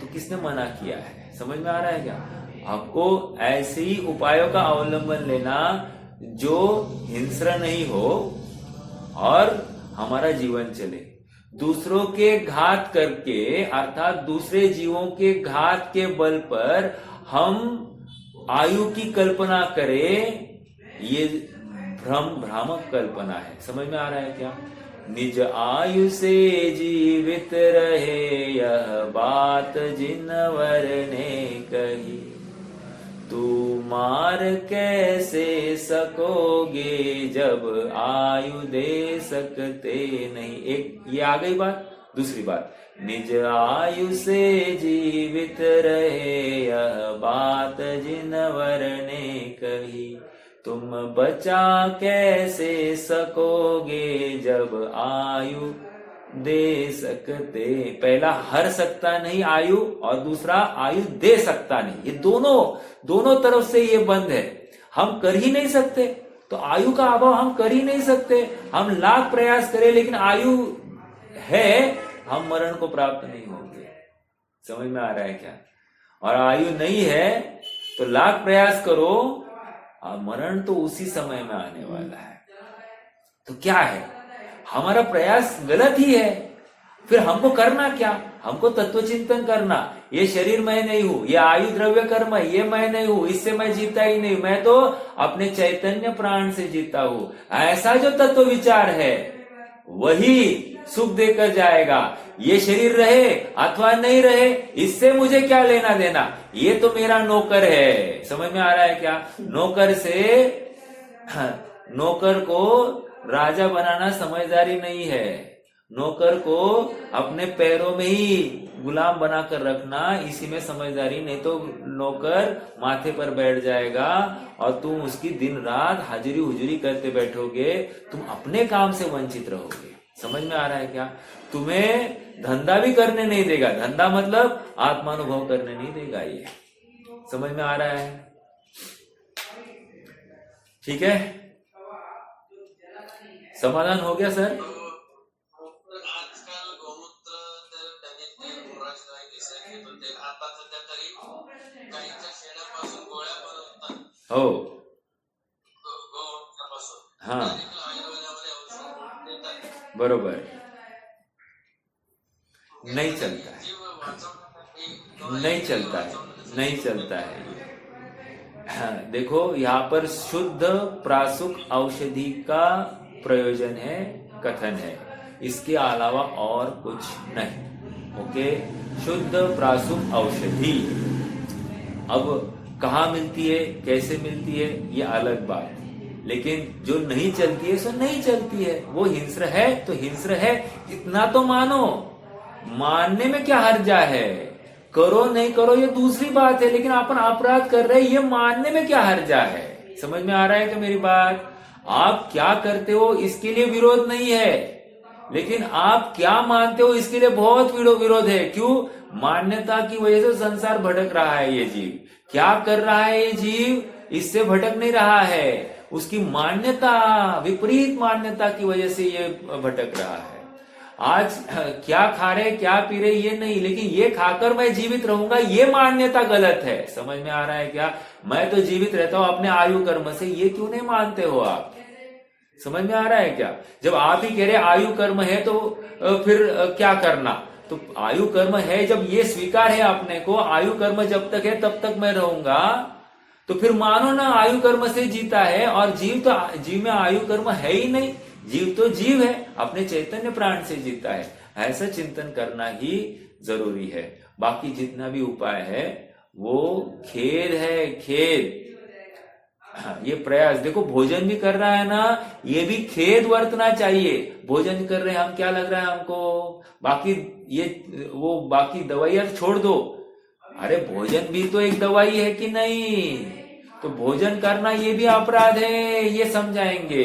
तो किसने मना किया है? समझ में आ रहा है क्या? आपको ऐसे ही उपायों का अवलंबन लेना जो हिंस्र नहीं हो और हमारा जीवन चले। दूसरों के घात करके, अर्थात दूसरे जीवों के घात के बल पर हम आयु की कल्पना करें, ये भ्रामक कल्पना है। समझ में आ रहा है क्या? निज आयु से जीवित रहे, यह बात जिनवर ने कही, तू मार कैसे सकोगे जब आयु दे सकते नहीं। एक ये आ गई बात। दूसरी बात, निज आयु से जीवित रहे, यह बात जिनवर ने कही, तुम बचा कैसे सकोगे जब आयु दे सकते। पहला हर सकता नहीं आयु, और दूसरा आयु दे सकता नहीं। ये दोनों तरफ से ये बंद है। हम कर ही नहीं सकते, तो आयु का अभाव हम कर ही नहीं सकते। हम लाख प्रयास करें लेकिन आयु है, हम मरण को प्राप्त नहीं होंगे। समझ में आ रहा है क्या? और आयु नहीं है तो लाख प्रयास करो, मरण तो उसी समय में आने वाला है। तो क्या है? हमारा प्रयास गलत ही है। फिर हमको करना क्या? हमको तत्व चिंतन करना, ये शरीर मैं नहीं हूं, ये आयु द्रव्य कर्म है, ये मैं नहीं हूं, इससे मैं जीता ही नहीं, मैं तो अपने चैतन्य प्राण से जीता हूं। ऐसा जो तत्व विचार है वही सुख देकर जाएगा। ये शरीर रहे अथवा नहीं रहे, इससे मुझे क्या लेना देना, ये तो मेरा नौकर है। समझ में आ रहा है क्या? नौकर से, नौकर को राजा बनाना समझदारी नहीं है। नौकर को अपने पैरों में ही गुलाम बनाकर रखना, इसी में समझदारी। नहीं तो नौकर माथे पर बैठ जाएगा और तुम उसकी दिन रात हाजिरी हुजूरी करते बैठोगे, तुम अपने काम से वंचित रहोगे। समझ में आ रहा है क्या? तुम्हें धंधा भी करने नहीं देगा। धंधा मतलब आत्मानुभव करने नहीं देगा। ये समझ में आ रहा है? ठीक है, समाधान हो गया सर? हो, हाँ, बरोबर, नहीं चलता है, नहीं चलता है, नहीं चलता है। हाँ, देखो यहाँ पर शुद्ध प्रासुक औषधि का प्रयोजन है, कथन है, इसके अलावा और कुछ नहीं। ओके, शुद्ध प्रासुक औषधि अब कहाँ मिलती है, कैसे मिलती है, ये अलग बात। लेकिन जो नहीं चलती है सो नहीं चलती है। वो हिंस्र है तो हिंस्र है, इतना तो मानो। मानने में क्या हर्जा है? करो नहीं करो ये दूसरी बात है, लेकिन अपन अपराध कर रहे हैं, ये मानने में क्या हर्जा है? समझ में आ रहा है क्या मेरी बात? आप क्या करते हो इसके लिए विरोध नहीं है, लेकिन आप क्या मानते हो इसके लिए बहुत विरोध है। क्यों? मान्यता की वजह से संसार भटक रहा है। ये जीव क्या कर रहा है? ये जीव इससे भटक नहीं रहा है, उसकी मान्यता, विपरीत मान्यता की वजह से ये भटक रहा है। आज क्या खा रहे क्या पी रहे ये नहीं, लेकिन ये खाकर मैं जीवित रहूंगा, ये मान्यता गलत है। समझ में आ रहा है क्या? मैं तो जीवित रहता हूं अपने आयु कर्म से, ये क्यों नहीं मानते हो आप? समझ में आ रहा है क्या? जब आप ही कह रहे आयु कर्म है तो फिर क्या करना? तो आयु कर्म है, जब ये स्वीकार है अपने को, आयु कर्म जब तक है तब तक मैं रहूंगा, तो फिर मानो ना आयु कर्म से जीता है। और जीव में आयु कर्म है ही नहीं, जीव तो जीव है, अपने चैतन्य प्राण से जीता है। ऐसा चिंतन करना ही जरूरी है। बाकी जितना भी उपाय है वो खेद है, खेद। ये प्रयास देखो, भोजन भी कर रहा है ना, ये भी खेद वर्तना चाहिए। भोजन कर रहे हैं हम, क्या लग रहा है हमको? बाकी बाकी दवाइयां छोड़ दो, अरे भोजन भी तो एक दवाई है कि नहीं? तो भोजन करना ये भी अपराध है, ये समझाएंगे।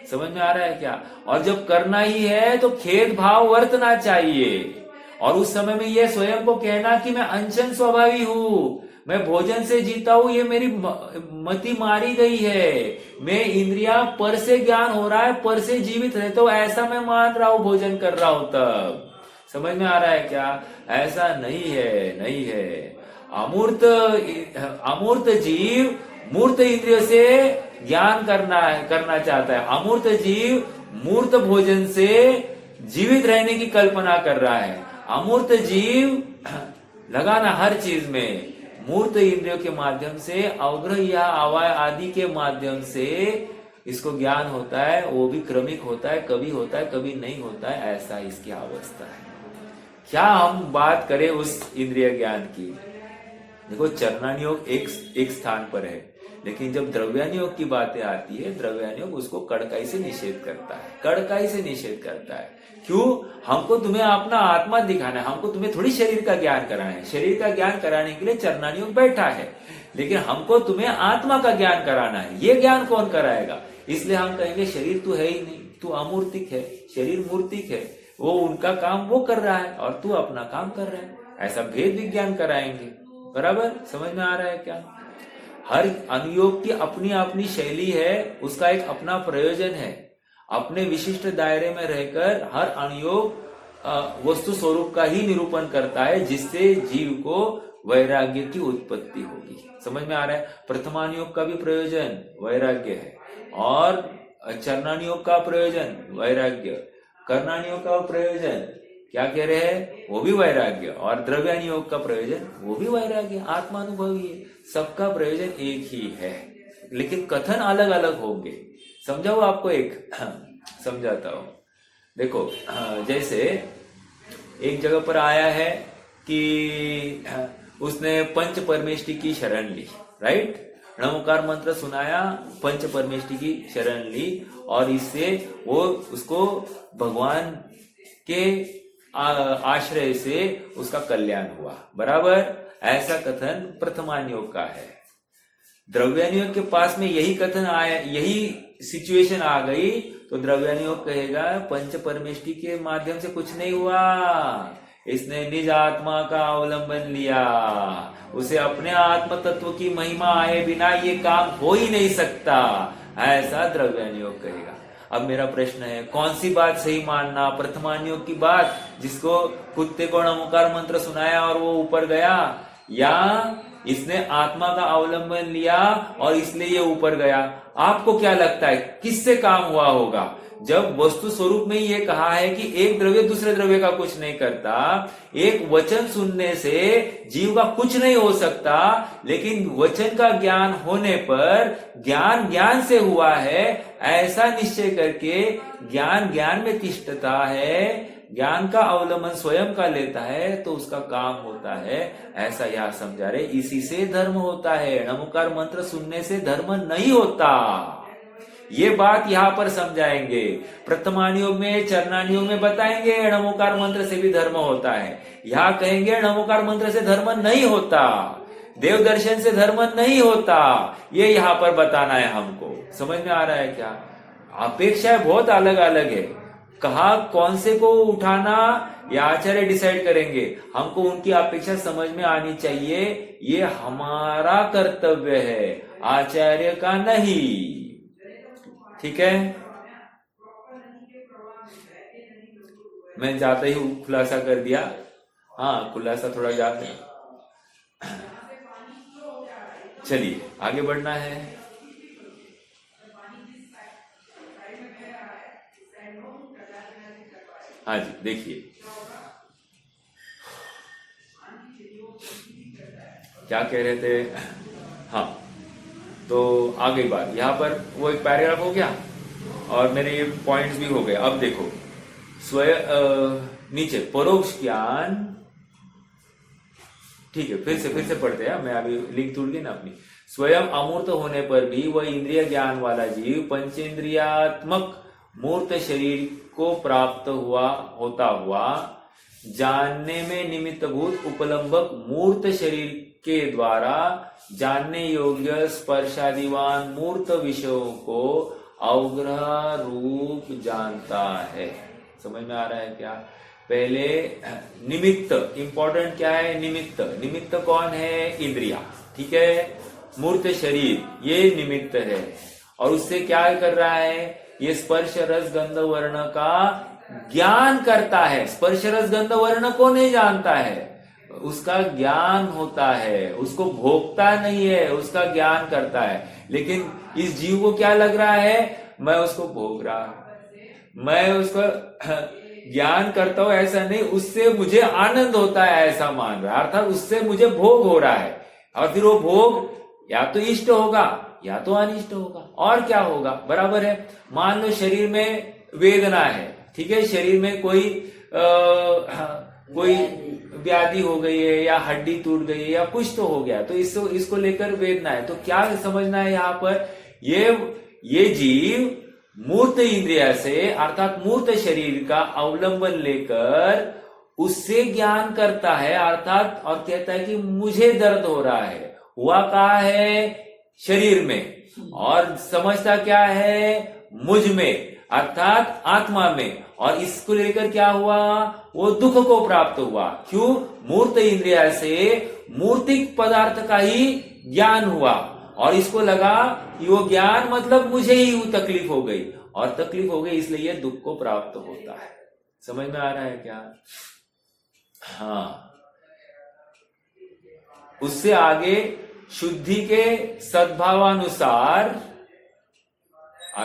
समझ में आ रहा है क्या? और जब करना ही है तो खेद भाव वर्तना चाहिए। और उस समय में ये स्वयं को कहना कि मैं अनशन स्वभावी हूं, मैं भोजन से जीता हूं, ये मेरी मति मारी गई है, मैं इंद्रिया पर से ज्ञान हो रहा है, पर से जीवित रहता हूं, ऐसा मैं मान रहा हूं, भोजन कर रहा हूं तब। समझ में आ रहा है क्या? ऐसा नहीं है, नहीं है। अमूर्त जीव मूर्त इंद्रियों से ज्ञान करना चाहता है। अमूर्त जीव मूर्त भोजन से जीवित रहने की कल्पना कर रहा है। अमूर्त जीव लगाना हर चीज में मूर्त इंद्रियों के माध्यम से, अवग्रह या अवाय आदि के माध्यम से इसको ज्ञान होता है। वो भी क्रमिक होता है, कभी होता है कभी नहीं होता है, ऐसा इसकी अवस्था है। क्या हम बात करें उस इंद्रिय ज्ञान की? देखो, चरणानियोग एक स्थान पर है, लेकिन जब द्रव्यानियोग की बातें आती है, द्रव्यानियोग उसको कड़काई से निषेध करता है, कड़काई से निषेध करता है। क्यों? हमको तुम्हें अपना आत्मा दिखाना है, हमको तुम्हें थोड़ी शरीर का ज्ञान कराना है। शरीर का ज्ञान कराने के लिए चरणानियोग बैठा है, लेकिन हमको तुम्हें आत्मा का ज्ञान कराना है। ये ज्ञान कौन कराएगा? इसलिए हम कहेंगे शरीर तू है ही नहीं, तू अमूर्तिक है, शरीर मूर्तिक है, वो उनका काम वो कर रहा है और तू अपना काम कर रहा है। ऐसा भेद विज्ञान कराएंगे। बराबर? समझ में आ रहा है क्या? हर अनुयोग की अपनी अपनी शैली है, उसका एक अपना प्रयोजन है। अपने विशिष्ट दायरे में रहकर हर अनुयोग वस्तु स्वरूप का ही निरूपण करता है, जिससे जीव को वैराग्य की उत्पत्ति होगी। समझ में आ रहा है? प्रथमानुयोग का भी प्रयोजन वैराग्य है, और चरणानुयोग का प्रयोजन वैराग्य, कर्णानुयोग का प्रयोजन क्या कह रहे हैं? वो भी वैराग्य, और द्रव्यानुयोग का प्रयोजन वो भी वैराग्य, आत्मानुभवी है। सबका प्रयोजन एक ही है, लेकिन कथन अलग अलग होंगे। समझाओ आपको, एक समझाता हूं। देखो, जैसे एक जगह पर आया है कि उसने पंच परमेष्टि की शरण ली, राइट? नमोकार मंत्र सुनाया, पंच परमेष्टि की शरण ली, और इससे वो उसको भगवान के आश्रय से उसका कल्याण हुआ। बराबर? ऐसा कथन प्रथमानुयोग का है। द्रव्यानुयोग के पास में यही कथन आया, यही सिचुएशन आ गई, तो द्रव्यानुयोग कहेगा पंच परमेष्टि के माध्यम से कुछ नहीं हुआ, इसने निज आत्मा का अवलंबन लिया, उसे अपने आत्म तत्व की महिमा आए बिना ये काम हो ही नहीं सकता, ऐसा द्रव्यानुयोग कहेगा। अब मेरा प्रश्न है, कौन सी बात सही मानना? प्रथमानुयोग की बात, जिसको कुत्ते को नमोकार मंत्र सुनाया और वो ऊपर गया, या इसने आत्मा का अवलंबन लिया और इसलिए ये ऊपर गया? आपको क्या लगता है किससे काम हुआ होगा? जब वस्तु स्वरूप में ये कहा है कि एक द्रव्य दूसरे द्रव्य का कुछ नहीं करता, एक वचन सुनने से जीव का कुछ नहीं हो सकता, लेकिन वचन का ज्ञान होने पर ज्ञान ज्ञान से हुआ है, ऐसा निश्चय करके ज्ञान ज्ञान में तिष्ठता है, ज्ञान का अवलंबन स्वयं का लेता है, तो उसका काम होता है। ऐसा यह समझा रहे, इसी से धर्म होता है, नमोकार मंत्र सुनने से धर्म नहीं होता। ये बात यहाँ पर समझाएंगे। प्रथमानुयोग में, चरणानुयोग में बताएंगे नमोकार मंत्र से भी धर्म होता है, यहाँ कहेंगे नमोकार मंत्र से धर्म नहीं होता, देव दर्शन से धर्म नहीं होता। ये यहाँ पर बताना है हमको। समझ में आ रहा है क्या? अपेक्षाएं बहुत अलग अलग है। कहा कौन से को उठाना या आचार्य डिसाइड करेंगे, हमको उनकी अपेक्षा समझ में आनी चाहिए, ये हमारा कर्तव्य है, आचार्य का नहीं। ठीक है, मैं जाते ही खुलासा कर दिया। हाँ, खुलासा थोड़ा जाते, चलिए आगे बढ़ना है। हाँ जी, देखिए क्या कह रहे थे। हाँ, तो आ गई बात, यहाँ पर वो एक पैराग्राफ हो गया और मेरे ये पॉइंट्स भी हो गए। अब देखो स्वयं नीचे परोक्ष ज्ञान, ठीक है, फिर से पढ़ते हैं, मैं अभी लिंक टूट गई ना अपनी। स्वयं अमूर्त होने पर भी वह इंद्रिय ज्ञान वाला जीव पंचेंद्रियात्मक मूर्त शरीर को प्राप्त होता हुआ जानने में निमित्तभूत उपलम्बक मूर्त शरीर के द्वारा जानने योग्य स्पर्शादिवान मूर्त विषयों को अवग्रह रूप जानता है। समझ में आ रहा है क्या? पहले निमित्त, इंपॉर्टेंट क्या है? निमित्त। निमित्त कौन है? इंद्रिया। ठीक है, मूर्त शरीर ये निमित्त है, और उससे क्या कर रहा है? ये स्पर्श रस गंध वर्ण का ज्ञान करता है। स्पर्श रस गंध वर्ण को नहीं जानता है, उसका ज्ञान होता है, उसको भोगता नहीं है, उसका ज्ञान करता है। लेकिन इस जीव को क्या लग रहा है? मैं उसको भोग रहा हूं, मैं उसको ज्ञान करता हूं, ऐसा नहीं, उससे मुझे आनंद होता है ऐसा मान रहा है, अर्थात उससे मुझे भोग हो रहा है। और फिर वो भोग या तो इष्ट होगा या तो अनिष्ट होगा, और क्या होगा? बराबर है। मान लो शरीर में वेदना है, ठीक है, शरीर में कोई व्याधि हो गई है या हड्डी टूट गई है या कुछ तो हो गया, तो इसको लेकर वेदना है। तो क्या समझना है यहाँ पर? ये जीव मूर्त इंद्रिय से अर्थात मूर्त शरीर का अवलंबन लेकर उससे ज्ञान करता है, अर्थात और कहता है कि मुझे दर्द हो रहा है। हुआ कहाँ है? शरीर में। और समझता क्या है? मुझ में, अर्थात आत्मा में। और इसको लेकर क्या हुआ? वो दुख को प्राप्त हुआ। क्यों? मूर्त इंद्रिय से मूर्तिक पदार्थ का ही ज्ञान हुआ, और इसको लगा कि वो ज्ञान मतलब मुझे ही तकलीफ हो गई, और तकलीफ हो गई इसलिए ये दुख को प्राप्त होता है। समझ में आ रहा है क्या? हाँ, उससे आगे शुद्धि के सद्भावानुसार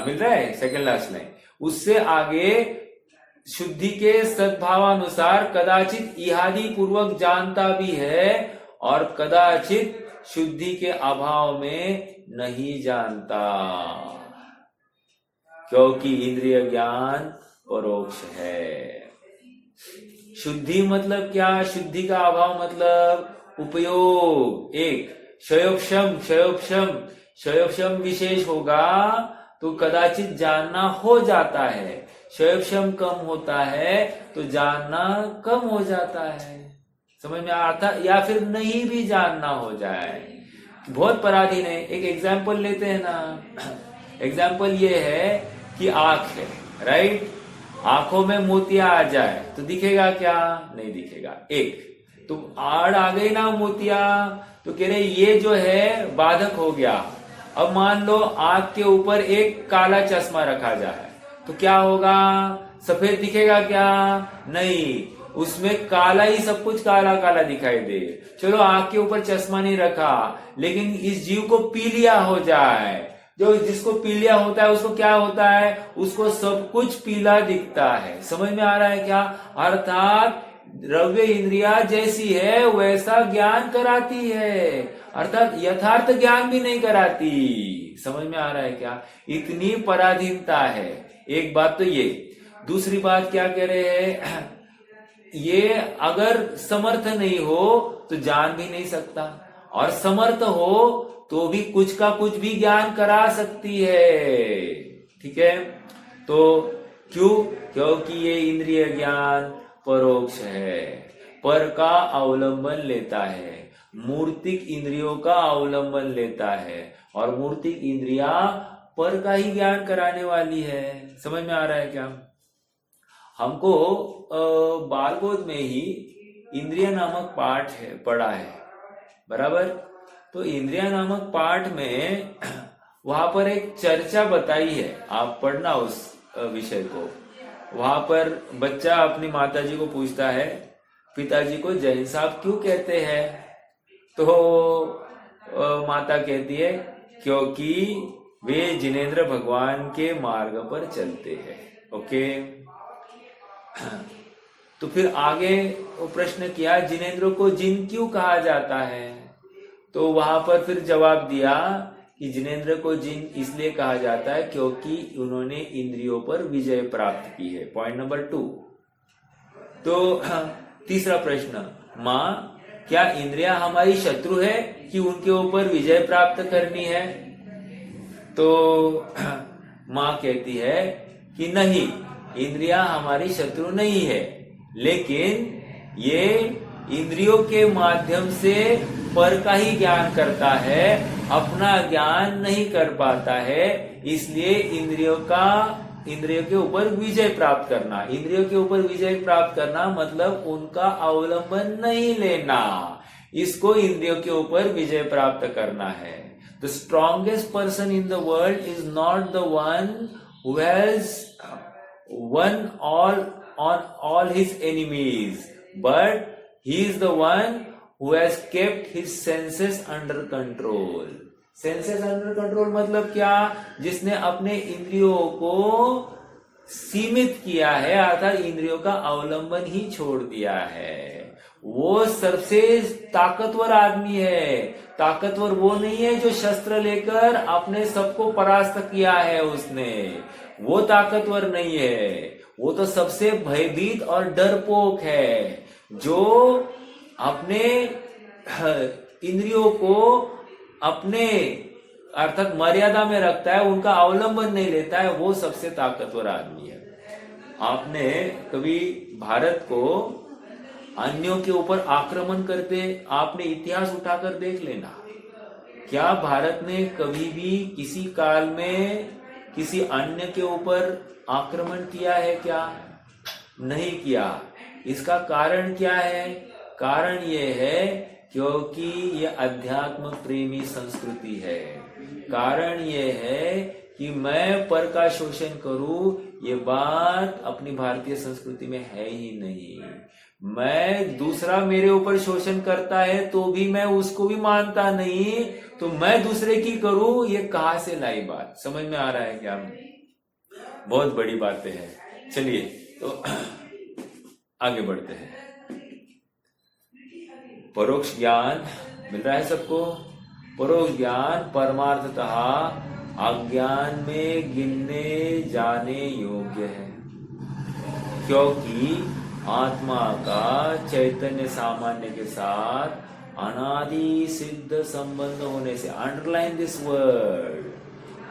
मिल रहा है सेकंड लास्ट लाइन। उससे आगे शुद्धि के सद्भावानुसार कदाचित इहादी पूर्वक जानता भी है, और कदाचित शुद्धि के अभाव में नहीं जानता, क्योंकि इंद्रिय ज्ञान परोक्ष है। शुद्धि मतलब क्या? शुद्धि का अभाव मतलब उपयोग। एक क्षयोक्षम विशेष होगा तो कदाचित जानना हो जाता है, क्षयोक्षम कम होता है तो जानना कम हो जाता है। समझ में आता? या फिर नहीं भी जानना हो जाए, बहुत पराधीन है। एक एग्जाम्पल लेते हैं ना, एग्जाम्पल ये है कि आंख है, राइट? आंखों में मोतिया आ जाए तो दिखेगा क्या? नहीं दिखेगा। एक तो आड़ आ गई ना मोतिया, तो कह रहे ये जो है बाधक हो गया। अब मान लो आंख के ऊपर एक काला चश्मा रखा जाए तो क्या होगा? सफेद दिखेगा क्या? नहीं, उसमें काला ही, सब कुछ काला काला दिखाई दे। चलो आंख के ऊपर चश्मा नहीं रखा, लेकिन इस जीव को पीलिया हो जाए, जो जिसको पीलिया होता है उसको क्या होता है? उसको सब कुछ पीला दिखता है। समझ में आ रहा है क्या? अर्थात द्रव्य इंद्रिया जैसी है वैसा ज्ञान कराती है, अर्थात यथार्थ ज्ञान भी नहीं कराती। समझ में आ रहा है क्या? इतनी पराधीनता है। एक बात तो ये। दूसरी बात क्या कह रहे हैं? ये अगर समर्थ नहीं हो तो जान भी नहीं सकता, और समर्थ हो तो भी कुछ का कुछ भी ज्ञान करा सकती है। ठीक है, तो क्यों? क्योंकि ये इंद्रिय ज्ञान परोक्ष है, पर का अवलंबन लेता है, मूर्तिक इंद्रियों का अवलंबन लेता है, और मूर्तिक इंद्रिया पर का ही ज्ञान कराने वाली है। समझ में आ रहा है क्या? हमको बालबोध में ही इंद्रिय नामक पाठ है पढ़ा है, बराबर। तो इंद्रिय नामक पाठ में वहां पर एक चर्चा बताई है, आप पढ़ना उस विषय को। वहां पर बच्चा अपनी माताजी को पूछता है, पिताजी को जैन साहब क्यों कहते हैं? तो माता कहती है, क्योंकि वे जिनेंद्र भगवान के मार्ग पर चलते हैं। ओके, तो फिर आगे वो प्रश्न किया, जिनेंद्र को जिन क्यों कहा जाता है? तो वहां पर फिर जवाब दिया कि जिनेंद्र को जिन इसलिए कहा जाता है क्योंकि उन्होंने इंद्रियों पर विजय प्राप्त की है। Point number 2। तो तीसरा प्रश्न, माँ क्या इंद्रियां हमारी शत्रु है कि उनके ऊपर विजय प्राप्त करनी है? तो माँ कहती है कि नहीं, इंद्रियां हमारी शत्रु नहीं है, लेकिन ये इंद्रियों के माध्यम से पर का ही ज्ञान करता है, अपना ज्ञान नहीं कर पाता है। इसलिए इंद्रियों के ऊपर विजय प्राप्त करना, इंद्रियों के ऊपर विजय प्राप्त करना मतलब उनका अवलंबन नहीं लेना, इसको इंद्रियों के ऊपर विजय प्राप्त करना है। The strongest person in the world is not the one who has won all his enemies, but he is the one who has kept his senses under control. Senses under control मतलब क्या? जिसने अपने इंद्रियों को सीमित किया है, अर्थात इंद्रियों का अवलंबन ही छोड़ दिया है, वो सबसे ताकतवर आदमी है। ताकतवर वो नहीं है जो शस्त्र लेकर अपने सबको परास्त किया है उसने, वो ताकतवर नहीं है। वो तो सबसे भयभीत और डरपोक है, जो अपने इंद्रियों को अपने अर्थात मर्यादा में रखता है, उनका अवलंबन नहीं लेता है, वो सबसे ताकतवर आदमी है। आपने कभी भारत को अन्यों के ऊपर आक्रमण करते आपने इतिहास उठाकर देख लेना, क्या भारत ने कभी भी किसी काल में किसी अन्य के ऊपर आक्रमण किया है? क्या नहीं किया। इसका कारण क्या है? कारण ये है क्योंकि ये अध्यात्म प्रेमी संस्कृति है। कारण ये है कि मैं पर का शोषण करूं, ये बात अपनी भारतीय संस्कृति में है ही नहीं। मैं दूसरा मेरे ऊपर शोषण करता है तो भी मैं उसको भी मानता नहीं, तो मैं दूसरे की करूं, ये कहां से लाई बात? समझ में आ रहा है क्या? बहुत बड़ी बातें हैं। चलिए तो आगे बढ़ते हैं। परोक्ष ज्ञान मिल रहा है सबको? परोक्ष ज्ञान परमार्थतः अज्ञान में गिनने जाने योग्य है, क्योंकि आत्मा का चैतन्य सामान्य के साथ अनादि सिद्ध संबंध होने से, अंडरलाइन दिस वर्ड,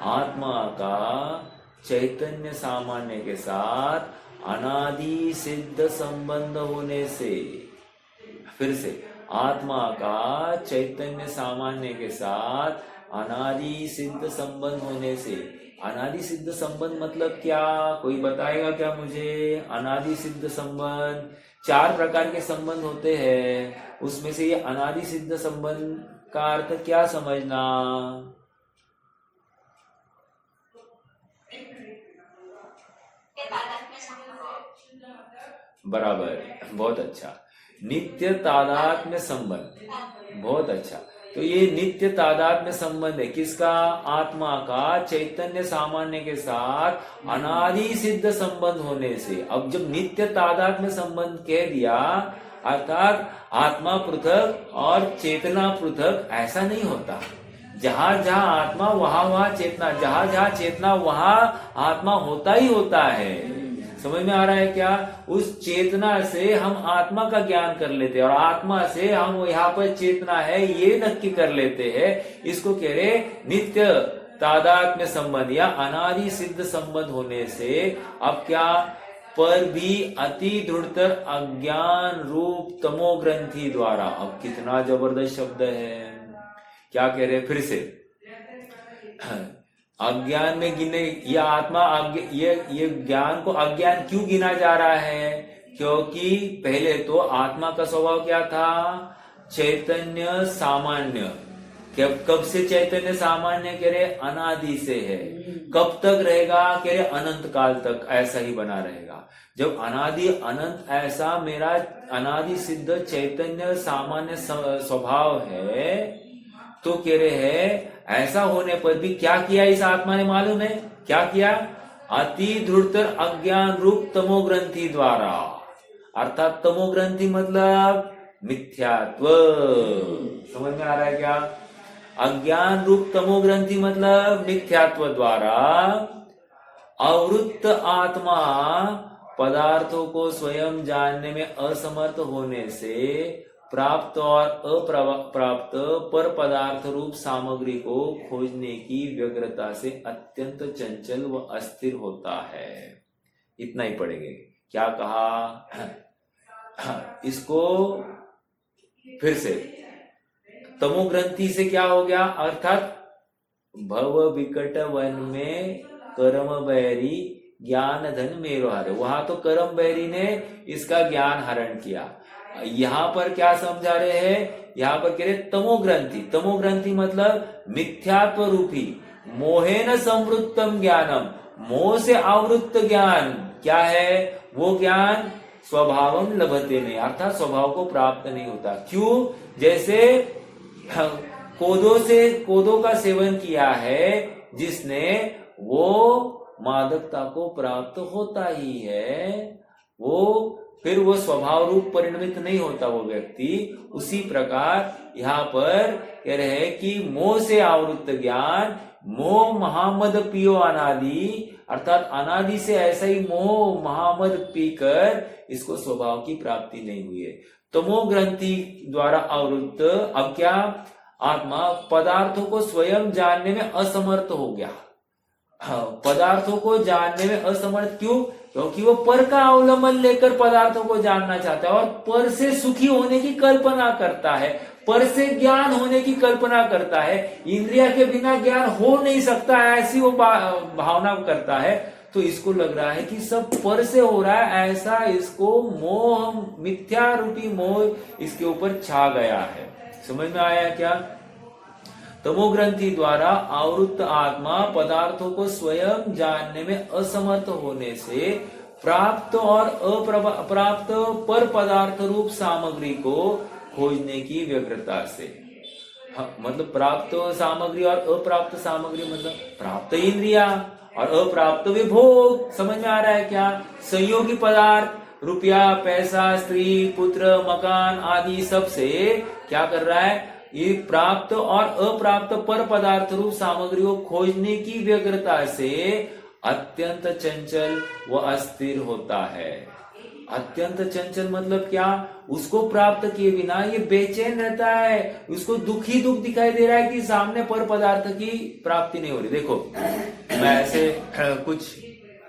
आत्मा का चैतन्य सामान्य के साथ अनादि सिद्ध संबंध होने से, फिर से आत्मा का चैतन्य सामान्य के साथ अनादि सिद्ध संबंध होने से। अनादि सिद्ध संबंध मतलब क्या? कोई बताएगा क्या मुझे? अनादि सिद्ध संबंध 4 प्रकार के संबंध होते हैं, उसमें से ये अनादि सिद्ध संबंध का अर्थ क्या समझना? बराबर, बहुत अच्छा। नित्य तादात्म्य संबंध, बहुत अच्छा। तो ये नित्य तादात्म्य संबंध है किसका? आत्मा का चैतन्य सामान्य के साथ अनादि सिद्ध संबंध होने से। अब जब नित्य तादात्म्य संबंध कह दिया, अर्थात आत्मा पृथक और चेतना पृथक, ऐसा नहीं होता। जहां जहां आत्मा वहां वहां चेतना, जहां जहां चेतना वहां आत्मा होता ही होता है। समझ में आ रहा है क्या? उस चेतना से हम आत्मा का ज्ञान कर लेते हैं और आत्मा से हम यहाँ पर चेतना है ये नक्की कर लेते हैं। इसको कह रहे नित्य तादात्म्य संबंध या अनादि सिद्ध संबंध होने से। अब क्या? पर भी अति दृढ़तर अज्ञान रूप तमो ग्रंथि द्वारा। अब कितना जबरदस्त शब्द है, क्या कह रहे? फिर से अज्ञान में गिने, ये आत्मा ये ज्ञान को अज्ञान क्यों गिना जा रहा है? क्योंकि पहले तो आत्मा का स्वभाव क्या था? चैतन्य सामान्य। कब से चैतन्य सामान्य? कह रहे अनादि से है। कब तक रहेगा? कह रहे अनंत काल तक ऐसा ही बना रहेगा। जब अनादि अनंत ऐसा मेरा अनादि सिद्ध चैतन्य सामान्य स्वभाव है, तो कह रहे हैं ऐसा होने पर भी क्या किया इस आत्मा ने? मालूम है क्या किया? अति ध्रुतर अज्ञान रूप तमोग्रंथि द्वारा, अर्थात तमोग्रंथि मतलब मिथ्यात्व। समझ में आ रहा है क्या? अज्ञान रूप तमोग्रंथि मतलब मिथ्यात्व द्वारा अवृत्त आत्मा पदार्थों को स्वयं जानने में असमर्थ होने से प्राप्त और अप्राप्त पर पदार्थ रूप सामग्री को खोजने की व्यग्रता से अत्यंत चंचल व अस्थिर होता है। इतना ही पढ़ेंगे। क्या कहा? इसको फिर से तमोग्रंथि से क्या हो गया? अर्थात भव विकट वन में कर्म बैरी ज्ञान धन मेरो हरे। वहां तो कर्म बैरी ने इसका ज्ञान हरण किया। यहां पर क्या समझा रहे हैं? यहां पर कह रहे तमोग्रंथि। तमोग्रंथि मतलब मिथ्यात्व रूपी मोहेन संवृत्तम ज्ञानम, मोह से आवृत्त ज्ञान क्या है? वो ज्ञान स्वभावम लभते नहीं, अर्थात स्वभाव को प्राप्त नहीं होता। क्यों? जैसे कोदो का सेवन किया है जिसने, वो मादकता को प्राप्त होता ही है, वो फिर वो स्वभाव रूप परिणमित नहीं होता वो व्यक्ति। उसी प्रकार यहाँ पर कह रहे हैं कि मोह से आवृत्त ज्ञान, मोह महामद पियो अनादि, अर्थात अनादि से ऐसा ही मोह महामद पीकर इसको स्वभाव की प्राप्ति नहीं हुई है। तमोग्रंथि द्वारा आवृत्त अब क्या? आत्मा पदार्थों को स्वयं जानने में असमर्थ हो गया। पदार्थों को जानने में असमर्थ क्यों? क्योंकि वो पर का अवलंबन लेकर पदार्थों को जानना चाहता है और पर से सुखी होने की कल्पना करता है, पर से ज्ञान होने की कल्पना करता है। इंद्रिया के बिना ज्ञान हो नहीं सकता, ऐसी वो भावना करता है। तो इसको लग रहा है कि सब पर से हो रहा है, ऐसा इसको मोह, मिथ्या रूपी मोह इसके ऊपर छा गया है। समझ में आया क्या? तमोग्रंथि द्वारा आवृत्त आत्मा पदार्थों को स्वयं जानने में असमर्थ होने से प्राप्त और अप्राप्त पर पदार्थ रूप सामग्री को खोजने की व्यग्रता से। मतलब प्राप्त सामग्री और अप्राप्त सामग्री मतलब प्राप्त इंद्रिया और अप्राप्त विभोग। समझ में आ रहा है क्या? संयोगी पदार्थ, रुपया, पैसा, स्त्री, पुत्र, मकान आदि सब से क्या कर रहा है? ये प्राप्त और अप्राप्त पर पदार्थ रूप सामग्री को खोजने की व्यग्रता से अत्यंत चंचल व अस्थिर होता है। अत्यंत चंचल मतलब क्या? उसको प्राप्त किए बिना ये बेचैन रहता है, उसको दुखी दुख दिखाई दे रहा है कि सामने पर पदार्थ की प्राप्ति नहीं हो रही। देखो, मैं ऐसे कुछ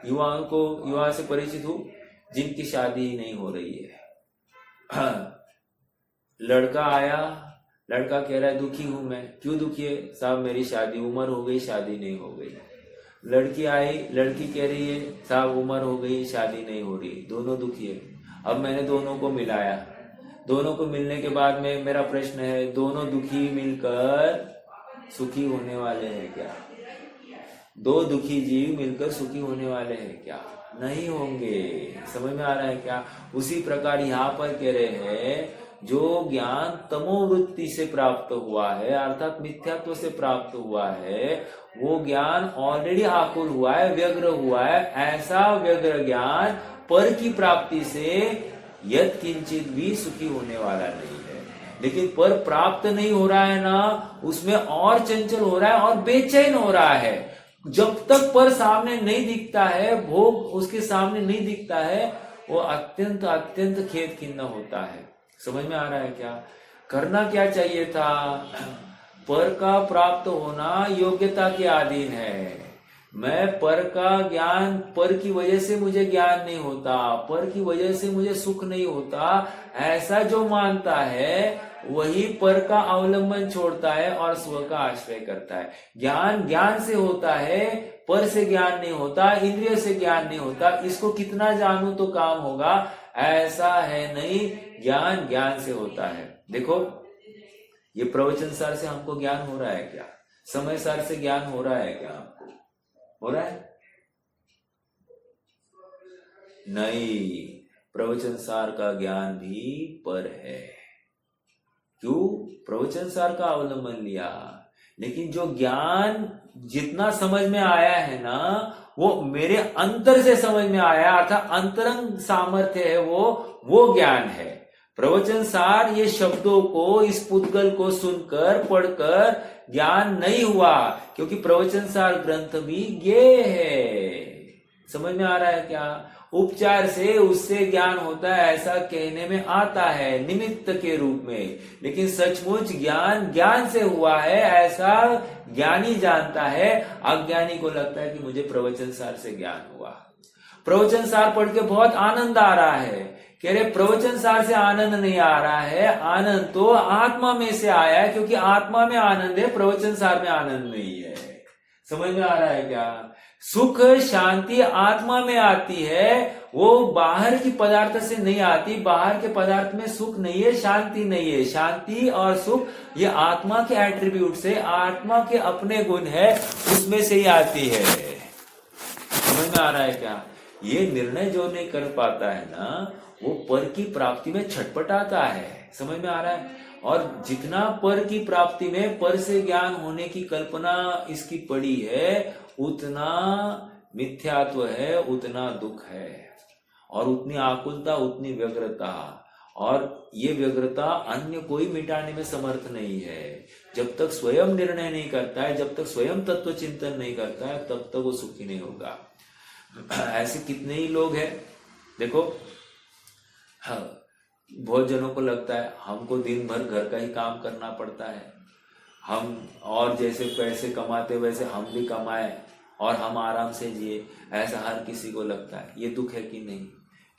युवा से परिचित हूं जिनकी शादी ही नहीं हो रही है। लड़का आया, लड़का कह रहा है दुखी हूं मैं। क्यों दुखी है? साहब मेरी शादी, उम्र हो गई, शादी नहीं हो गई। लड़की आई, लड़की कह रही है साहब उम्र हो गई, शादी नहीं हो रही। दोनों दुखी है। अब मैंने दोनों को मिलाया। दोनों को मिलने के बाद में मेरा प्रश्न है, दोनों दुखी मिलकर सुखी होने वाले हैं क्या? दो दुखी जीव मिलकर सुखी होने वाले हैं क्या? नहीं होंगे। समझ में आ रहा है क्या? उसी प्रकार यहाँ पर कह रहे हैं जो ज्ञान तमोवृत्ति से प्राप्त हुआ है, अर्थात मिथ्यात्व से प्राप्त हुआ है, वो ज्ञान ऑलरेडी आकुल हुआ है, व्यग्र हुआ है। ऐसा व्यग्र ज्ञान पर की प्राप्ति से यत् किंचित भी सुखी होने वाला नहीं है। लेकिन पर प्राप्त नहीं हो रहा है ना, उसमें और चंचल हो रहा है और बेचैन हो रहा है। जब तक पर सामने नहीं दिखता है, भोग उसके सामने नहीं दिखता है, वो अत्यंत अत्यंत खेद खिन्न होता है। समझ में आ रहा है क्या? करना क्या चाहिए था? पर का प्राप्त होना योग्यता के अधीन है। मैं पर का ज्ञान, पर की वजह से मुझे ज्ञान नहीं होता, पर की वजह से मुझे सुख नहीं होता, ऐसा जो मानता है वही पर का अवलंबन छोड़ता है और स्व का आश्रय करता है। ज्ञान ज्ञान से होता है, पर से ज्ञान नहीं होता, इंद्रिय से ज्ञान नहीं होता। इसको कितना जानूं तो काम होगा, ऐसा है नहीं। ज्ञान ज्ञान से होता है। देखो, ये प्रवचन सार से हमको ज्ञान हो रहा है क्या? समय सार से ज्ञान हो रहा है क्या? हमको हो रहा है? नहीं, प्रवचन सार का ज्ञान भी पर है। क्यों? प्रवचन सार का अवलंबन लिया। लेकिन जो ज्ञान जितना समझ में आया है ना, वो मेरे अंतर से समझ में आया, अर्थात अंतरंग सामर्थ्य है वो ज्ञान है। प्रवचन सार ये शब्दों को, इस पुद्गल को सुनकर पढ़कर ज्ञान नहीं हुआ, क्योंकि प्रवचन सार ग्रंथ भी ये है। समझ में आ रहा है क्या? उपचार से उससे ज्ञान होता है ऐसा कहने में आता है, निमित्त के रूप में, लेकिन सचमुच ज्ञान ज्ञान से हुआ है ऐसा ज्ञानी जानता है। अज्ञानी को लगता है कि मुझे प्रवचन सार से ज्ञान हुआ। प्रवचन सार पढ़ के बहुत आनंद आ रहा है, कह रहे प्रवचन सार से आनंद नहीं आ रहा है, आनंद तो आत्मा में से आया है, क्योंकि आत्मा में आनंद है, प्रवचन सार में आनंद नहीं है। समझ में आ रहा है क्या? सुख शांति आत्मा में आती है, वो बाहर की पदार्थ से नहीं आती। बाहर के पदार्थ में सुख नहीं है, शांति नहीं है। शांति और सुख ये आत्मा के एट्रीब्यूट से, आत्मा के अपने गुण है, उसमें से ही आती है। समझ में आ रहा है क्या? ये निर्णय जो नहीं कर पाता है ना, वो पर की प्राप्ति में छटपटाता है। समझ में आ रहा है? और जितना पर की प्राप्ति में पर से ज्ञान होने की कल्पना इसकी पड़ी है, उतना मिथ्यात्व है, उतना दुख है, और उतनी आकुलता, उतनी व्यग्रता। और ये व्यग्रता अन्य कोई मिटाने में समर्थ नहीं है। जब तक स्वयं निर्णय नहीं करता है, जब तक स्वयं तत्व चिंतन नहीं करता है, तब तक वो सुखी नहीं होगा। ऐसे कितने ही लोग हैं, देखो, हाँ, बहुत जनों को लगता है हमको दिन भर घर का ही काम करना पड़ता है, हम और जैसे पैसे कमाते वैसे हम भी कमाए और हम आराम से जिए, ऐसा हर किसी को लगता है। ये दुख है कि नहीं?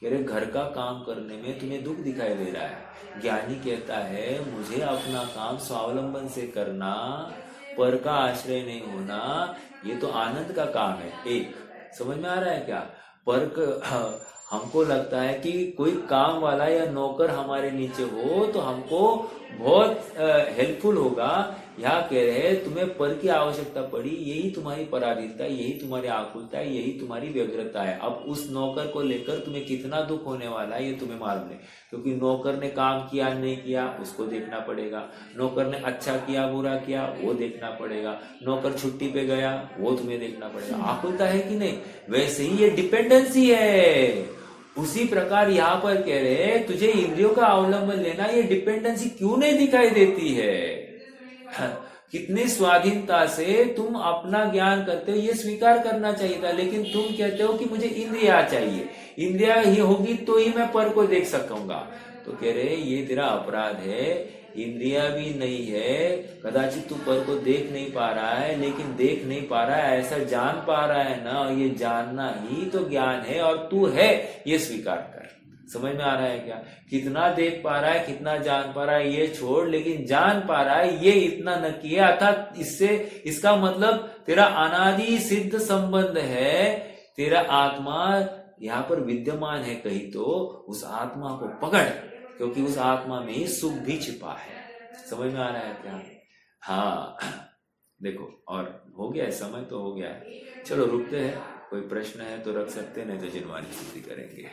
कह रहे घर का काम करने में तुम्हें दुख दिखाई दे रहा है। ज्ञानी कहता है मुझे अपना काम स्वावलंबन से करना, पर का आश्रय नहीं होना, ये तो आनंद का काम है। एक समझ में आ रहा है क्या? पर हमको लगता है कि कोई काम वाला या नौकर हमारे नीचे हो तो हमको बहुत हेल्पफुल होगा। यहाँ कह रहे तुम्हें पर की आवश्यकता पड़ी, यही तुम्हारी पराधीनता, यही तुम्हारी आकुलता है, यही तुम्हारी व्यग्रता है। अब उस नौकर को लेकर तुम्हें कितना दुख होने वाला है ये तुम्हें मालूम नहीं, क्योंकि नौकर ने काम किया नहीं किया उसको देखना पड़ेगा, नौकर ने अच्छा किया बुरा किया वो देखना पड़ेगा, नौकर छुट्टी पे गया वो तुम्हें देखना पड़ेगा। आकुलता है कि नहीं? वैसे ही ये डिपेंडेंसी है। उसी प्रकार यहाँ पर कह रहे तुझे इंद्रियों का अवलंबन लेना, ये डिपेंडेंसी क्यों नहीं दिखाई देती है? कितनी स्वाधीनता से तुम अपना ज्ञान करते हो, ये स्वीकार करना चाहिए था, लेकिन तुम कहते हो कि मुझे इंद्रिया चाहिए, इंद्रिया ही होगी तो ही मैं पर को देख सकूंगा। तो कह रहे ये तेरा अपराध है, इंद्रिया भी नहीं है, कदाचित तू पर को देख नहीं पा रहा है, लेकिन देख नहीं पा रहा है ऐसा जान पा रहा है ना, ये जानना ही तो ज्ञान है, और तू है ये स्वीकार कर। समझ में आ रहा है क्या? कितना देख पा रहा है, कितना जान पा रहा है ये छोड़, लेकिन जान पा रहा है ये इतना न किया, अर्थात इससे इसका मतलब तेरा अनादि सिद्ध संबंध है, तेरा आत्मा यहाँ पर विद्यमान है कहीं, तो उस आत्मा को पकड़, क्योंकि उस आत्मा में ही सुख भी छिपा है। समझ में आ रहा है क्या? हाँ, देखो, और हो गया है, समय तो हो गया है। चलो रुकते हैं, कोई प्रश्न है तो रख सकते हैं, नहीं तो जिनवानी स्थिति करेंगे।